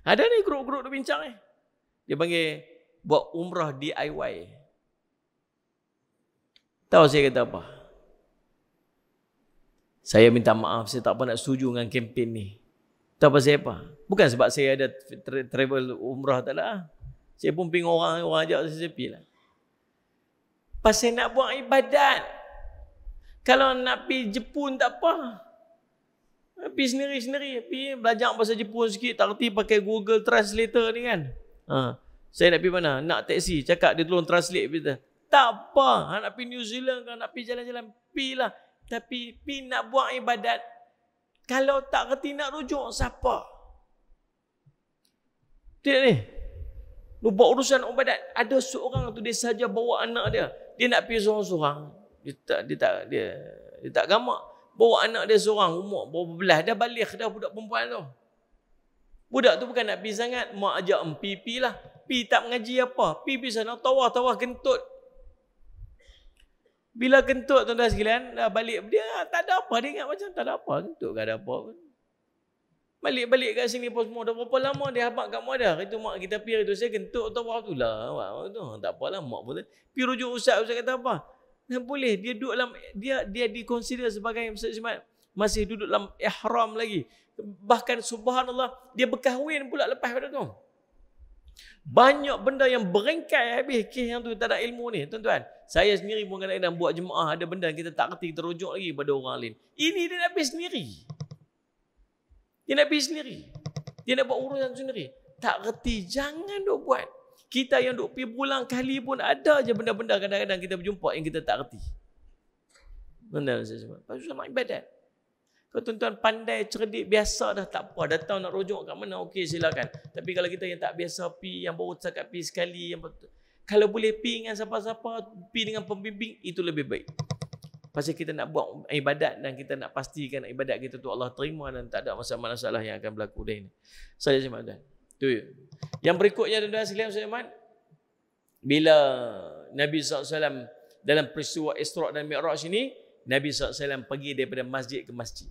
Ada ni grup-grup dia bincang ni. Dia panggil buat umrah DIY. Tahu saya kata apa? Saya minta maaf, saya tak apa nak setuju dengan kempen ni. Tahu pasal apa? Bukan sebab saya ada travel umrah, tak ada. Saya pun pingin orang ajak saya pergi lah. Pasal nak buat ibadat. Kalau nak pergi Jepun tak apa. Pergi sendiri-sendiri. Pergi belajar bahasa Jepun sikit. Tak kerti pakai Google Translator ni kan. Saya nak pergi mana? Nak taksi. Cakap dia tolong translate. Tak apa. Nak pergi New Zealand kan, nak pergi jalan-jalan. Pergilah. Tapi pergi nak buat ibadat. Kalau tak kerti nak rujuk, siapa? Tidak ni. Buat urusan ibadat. Ada seorang tu dia saja bawa anak dia. Dia nak pergi seorang-seorang. Dia tak gamak. Bawa anak dia seorang, umur berapa belas. Dah balik dah budak perempuan tu. Budak tu bukan nak pergi sangat. Mak ajak pergi lah. Pergi tak mengaji apa. Pergi sana tawah-tawah kentut. Bila kentut tuan-tuan sekalian, dah balik dia tak ada apa. Dia ingat macam tak ada apa. Kentut tak ada apa pun. Balik-balik kat sini pun semua. Dah berapa lama dia habak kat mak dah. Itu mak kita pergi itu. Saya kentut tawah tu lah. Tak apalah mak pun. Pergi rujuk ustaz kata apa? Boleh. Dia duduk dalam, dia dikonsider sebagai masih duduk dalam ihram lagi. Bahkan subhanallah, dia berkahwin pula lepas pada tu. Banyak benda yang berengkai habis kes yang tu tak ada ilmu ni, tuan-tuan. Saya sendiri pun kadang-kadang buat jemaah, ada benda yang kita tak kerti, kita rujuk lagi pada orang lain. Ini dia nak pergi sendiri. Dia nak pergi sendiri. Dia nak buat urusan sendiri. Tak kerti, jangan duk buat. Kita yang duk pergi berulang kali pun ada je benda-benda kadang-kadang kita berjumpa yang kita tak kerti. Benar Ustaz Somad. Pasal nak ibadat. Kalau tuan-tuan pandai, cerdik, biasa dah, tak apa. Datang nak rujuk kat mana, okey silakan. Tapi kalau kita yang tak biasa pi, yang baru setakat pi sekali, yang kalau boleh pi dengan siapa-siapa, pi dengan pembimbing, itu lebih baik. Pasal kita nak buat ibadat dan kita nak pastikan ibadat kita tu Allah terima dan tak ada masalah-masalah yang akan berlaku dah ini. Saya Semad. Tu. Yang berikutnya tuan-tuan sekalian Semad, bila Nabi SAW dalam peristiwa Isra' dan Mi'raj ini, Nabi SAW pergi daripada masjid ke masjid.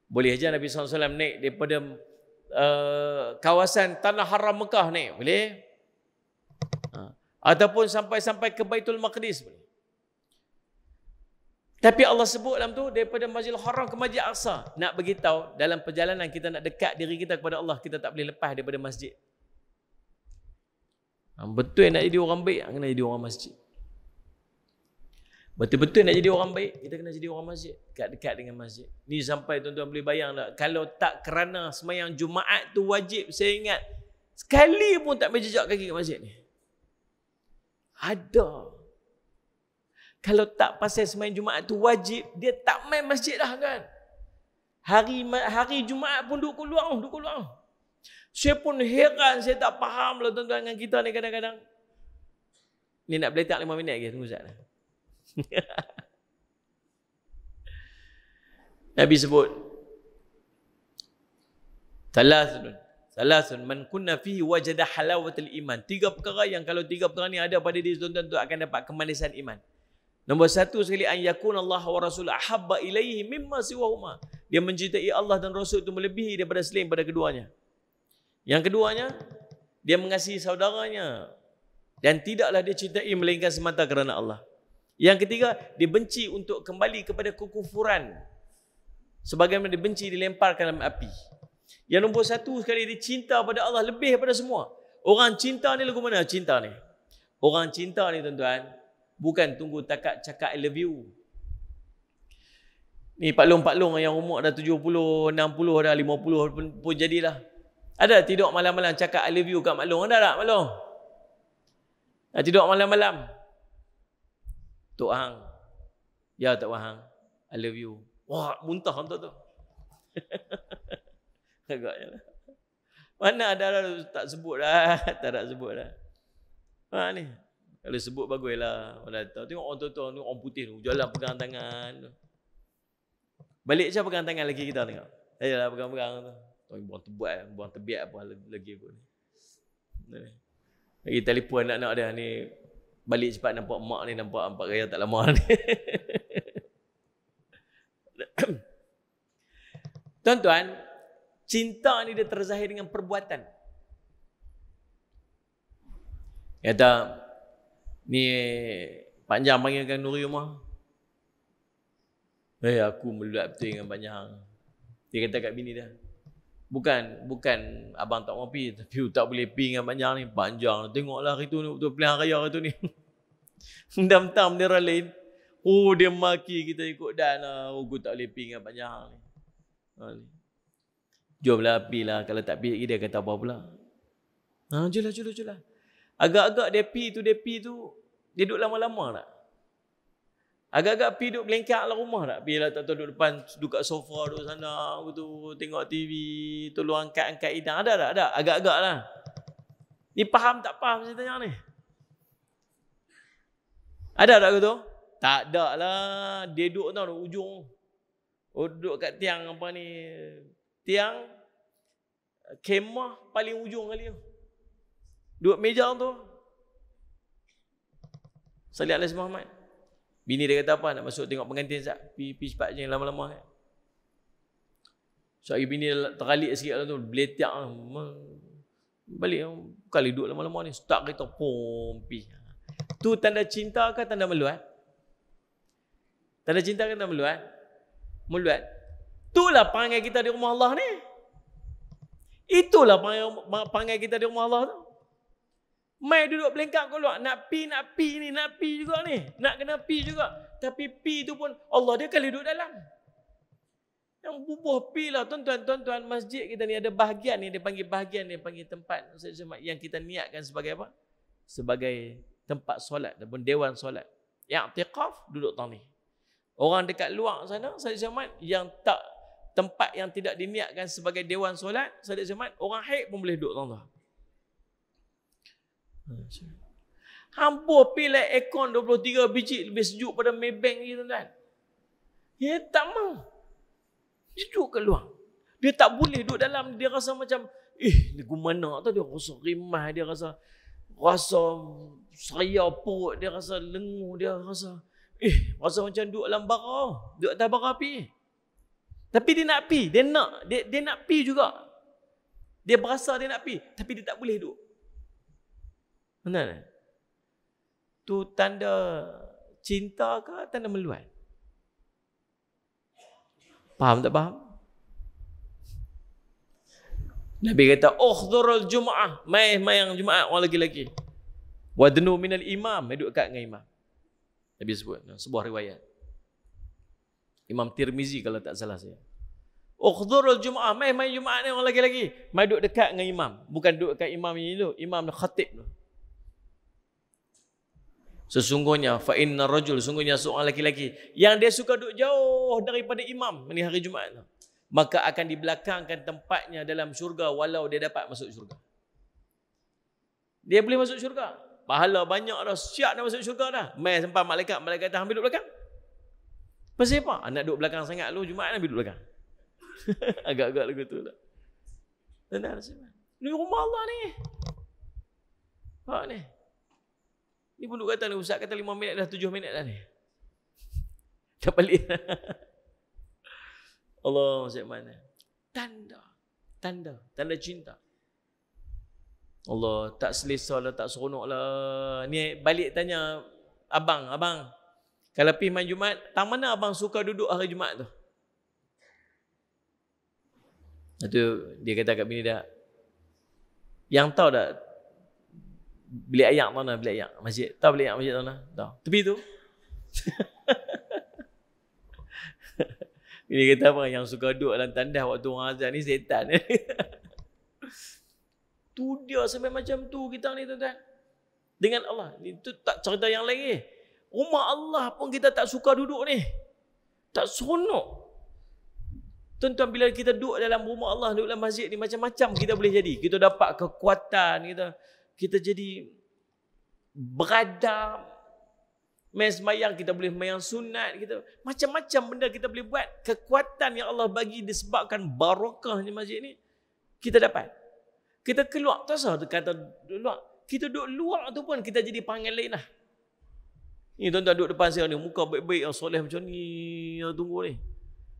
Boleh aja Nabi SAW naik daripada kawasan Tanah Haram Mekah naik. Boleh? Ataupun sampai ke Baitul Maqdis. Boleh. Tapi Allah sebut dalam tu daripada Masjidil Haram ke Masjid Aqsa. Nak beritahu dalam perjalanan kita nak dekat diri kita kepada Allah, kita tak boleh lepas daripada masjid. Betul nak jadi orang baik, kena jadi orang masjid. Betul-betul nak jadi orang baik, kita kena jadi orang masjid. Dekat-dekat dengan masjid. Ni sampai tuan-tuan boleh bayang tak? Kalau tak kerana semayang Jumaat tu wajib, saya ingat, sekali pun tak berjejak kaki kat masjid ni. Ada. Kalau tak pasal semayang Jumaat tu wajib, dia tak main masjid dah kan. Hari Jumaat pun duduk keluar. Saya pun heran, saya tak faham lah tuan-tuan dengan kita ni kadang-kadang. Ni nak beletak 5 minit lagi, tunggu sekejap. Nabi sebut Salasun man kunna fihi wajada halawatul iman. 3 perkara yang kalau 3 perkara ni ada pada diri tuan-tuan tu akan dapat kemanisan iman. Nombor 1 sekali, an yakun Allah wa rasul ahabba ilaihi mimma siwahuma. Dia mencintai Allah dan Rasul itu melebihi daripada selain pada keduanya. Yang keduanya, dia mengasihi saudaranya dan tidaklah dia cintai melainkan semata kerana Allah. Yang ketiga, dia benci untuk kembali kepada kekufuran. Sebagaimana dia benci dilemparkan dalam api. Yang nombor 1 sekali, dia cinta pada Allah lebih daripada semua. Orang cinta ni lagu mana cinta ni? Orang cinta ni tuan-tuan, bukan tunggu takat cakap I love you. Ni paklong-paklong yang umur dah 70, 60 dah, 50 pun jadilah. Ada tidur malam-malam cakap I love you kat maklong? Ada tak maklong? Tidur malam-malam. Tok Hang. Ya Tok Hang. I love you. Wah, muntah untuk tu. Agaknya lah. Mana ada tak sebut dah. Tak nak sebut dah. Ni. Kalau sebut baguslah. Tengok orang tua-tua, orang putih tu. Jalan pegang tangan. Balik je pegang tangan lagi kita tengok. Ayolah pegang-pegang tu. Buang tebiak apa lagi pun. Lagi telefon anak-anak dia ni. Balik cepat nampak mak ni, nampak raya tak lama ni. Tuan-tuan, cinta ni dia terzahir dengan perbuatan. Kata, ni Panjang panggilkan Nuri Umar. Aku meluat betul dengan Panjang. Dia kata kat bini dia, Bukan abang tak mau pergi, tapi tak boleh pergi dengan Panjang ni. Panjang, tengoklah hari tu ni, betul pilihan raya hari tu ni. Dam-dam bendera lain. Oh, dia maki kita ikut dan aku tak boleh pergi dengan Panjang ni. Jomlah pergilah. Kalau tak pergi, dia kata apa pula? Julah. Agak-agak dia pergi tu, dia duduk lama-lama tak? Agak-agak pergi duduk belengkak lah rumah tak? Pergilah tak tahu duduk depan, duduk kat sofa duduk sana, betul, tengok TV, tolong angkat hidang. Ada tak? Ada. Agak-agak lah. Ni faham tak faham saya tanya ni? Ada tak gitu? Tak ada lah. Dia duduk tau ujung. Duduk kat tiang apa ni? Tiang kemah paling ujung kali tu. Duduk meja tu. Salih Alaihi Muhammad. Bini dia kata apa? Nak masuk tengok pengantin sekejap. Pergi cepat je lama-lama. So bini dia teralik sikit lah tu. Beletak. Balik. Kali duduk lama-lama ni. Start kereta. Pompi. Tu tanda cinta ke tanda meluat? Tanda cinta ke tanda meluat? Meluat. Itulah panggil kita di rumah Allah ni. Itulah panggil kita di rumah Allah tu. Mai duduk belengkak keluar. Nak pi ni. Nak pi juga ni. Nak kena pi juga. Tapi pi tu pun Allah dia kali duduk dalam. Yang bubuh pi lah. Tuan-tuan, masjid kita ni ada bahagian ni. Dia panggil tempat. Yang kita niatkan sebagai apa? Sebagai tempat solat. Ataupun dewan solat. Yang i'tikaf duduk tang ni. Orang dekat luar sana, Said Samad, yang tak tempat yang tidak diniatkan sebagai dewan solat, Said Samad, orang haid pun boleh duduk tuan-tuan. Hampir pilih aircon 23 biji lebih sejuk pada Maybank ni tuan-tuan. Dia tak mau. Dia duduk kat luar. Dia tak boleh duduk dalam. Dia rasa macam, lagu mana tu, dia rasa rimah, dia rasa saya perut, dia rasa lenguh, dia rasa macam duduk dalam bara, duduk atas bara api. Tapi dia nak pi, dia nak pi juga. Dia berasa dia nak pi, tapi dia tak boleh duduk. Benar tak? Tu tanda cinta ke tanda meluat? Faham tak faham? Nabi kata, "Ukhdhurul Jum'ah." Mai yang Jumaat orang lelaki-lelaki. Wadnu minal imam, duduk dekat dengan imam. Nabi sebut sebuah riwayat. Imam Tirmizi kalau tak salah saya. Ukhdhurul Jum'ah, mai Jumaat ni orang lelaki-lelaki. Mai duduk dekat dengan imam, bukan duduk dekat imam ini tu, imam khatib tu. Sesungguhnya fa inna rajul, sungguhnya seorang lelaki yang dia suka duduk jauh daripada imam ni hari Jumaat tu, maka akan dibelakangkan tempatnya dalam syurga walau dia dapat masuk syurga. Dia boleh masuk syurga. Pahala banyak dah, siap dah masuk syurga dah. Mai sampai malaikat dah ambil duduk belakang. Pasal apa? Nak duduk belakang sangat lu, Jumaat ambil duduk belakang. Agak-agak lagu tu lah. Tenang semua. Ni rumah Allah ni. Ni. Ni pun duduk kata ni, Ustaz kata 5 minit dah 7 minit dah ni. Dah balik. Allah maksud mana? Tanda cinta. Allah tak selesa lah, tak seronok lah. Ni balik tanya abang, kalau pergi main Jumaat, tang mana abang suka duduk hari Jumaat tu? Itu dia kata kat bini dia, yang tahu tak bilik ayak mana, bilik ayak masjid? Tahu bilik ayak masjid mana? Tahu. Tepi tu. Dia kata apa, yang suka duduk dalam tandas waktu orang azan ni setan. Tu dia sampai macam tu kita ni tuan-tuan. Dengan Allah. Itu tak cerita yang lain. Rumah Allah pun kita tak suka duduk ni. Tak seronok. Tuan-tuan, bila kita duduk dalam rumah Allah, duduk dalam masjid ni, macam-macam kita boleh jadi. Kita dapat kekuatan, kita jadi beradab. Main sembahyang, kita boleh main sunat, kita macam-macam benda kita boleh buat. Kekuatan yang Allah bagi disebabkan barakahnya masjid ni, kita dapat. Kita keluar, tak usah kata duduk luar. Kita duduk luar tu pun kita jadi panggil lain lah. Ni tuan-tuan duduk depan saya ni, muka baik-baik, yang soleh macam ni, yang tunggu ni.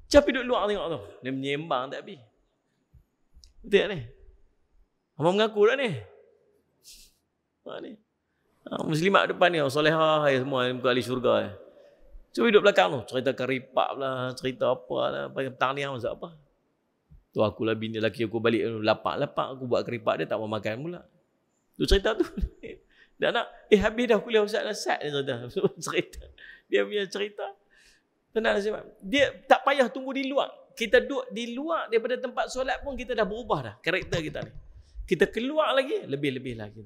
Tapi duduk luar tengok tu. Dia menyembang tak habis. Betul tak ni? Abang mengaku tak ni? Ni. Muslimat depan ni, solehah semua, muka ahli syurga. Cuba duduk belakang tu, cerita karipak lah, cerita apa lah, tahniah masak apa. Tu akulah bini lelaki aku balik, lapak-lapak aku buat karipak, dia tak mau makan pula. Tu cerita tu. Dia nak, habis dah kuliah Ustaz Nasad, dia cerita. Dia punya cerita. Tenang sebab dia tak payah tunggu di luar. Kita duduk di luar daripada tempat solat pun kita dah berubah dah karakter kita ni. Kita keluar lagi, lebih-lebih lagi.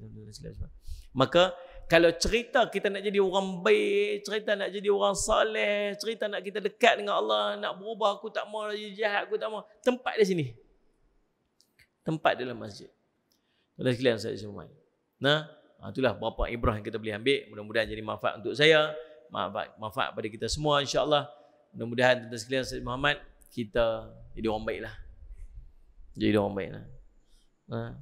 Maka kalau cerita kita nak jadi orang baik, cerita nak jadi orang soleh, cerita nak kita dekat dengan Allah, nak berubah, aku tak mau jadi jahat, aku tak mau. Tempat di sini. Tempat dalam masjid. Tuan-tuan sekalian saya semua. Nah, itulah beberapa ibrah yang kita boleh ambil. Mudah-mudahan jadi manfaat untuk saya, manfaat pada kita semua insya-Allah. Mudah-mudahan tuan-tuan sekalian Said Muhammad, kita jadi orang baiklah. Jadi orang baiklah.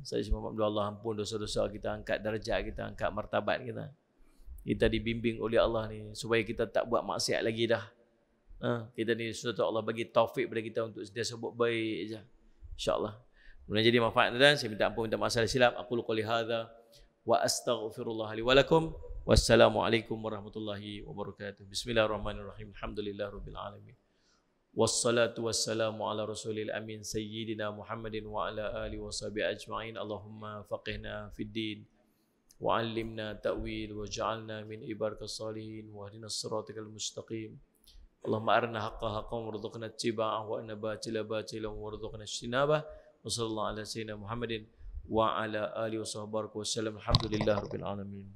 Saya cuma berdoa Allah ampun dosa-dosa kita, angkat darjat kita, angkat martabat kita. Kita dibimbing oleh Allah ni supaya kita tak buat maksiat lagi dah. Kita ni sudah Allah bagi taufik pada kita untuk sentiasa buat baik aja. Insya-Allah. Mudah jadi manfaat tuan. Saya minta ampun, minta maaf salah silap. Aku qouli hadza wa astaghfirullah li wa lakum. Wassalamualaikum warahmatullahi wabarakatuh. Bismillahirrahmanirrahim. Alhamdulillahirabbil alamin. Wassalatu wassalamu ala rasulil amin sayyidina Muhammadin wa ala alihi washabihi ajma'in. Allahumma faqihna fid din wa 'allimna ta'wil wa ja'alna min ibadikas salihin wa ihdinas siratal mustaqim. Allahumma arina haqqa haqqan warzuqna ittiba'ahu wa arina batila batilan warzuqna ijtinabah. Wa sallallahu ala sayyidina Muhammadin wa ala alihi washabihi wasallam. Alhamdulillahirabbil alamin.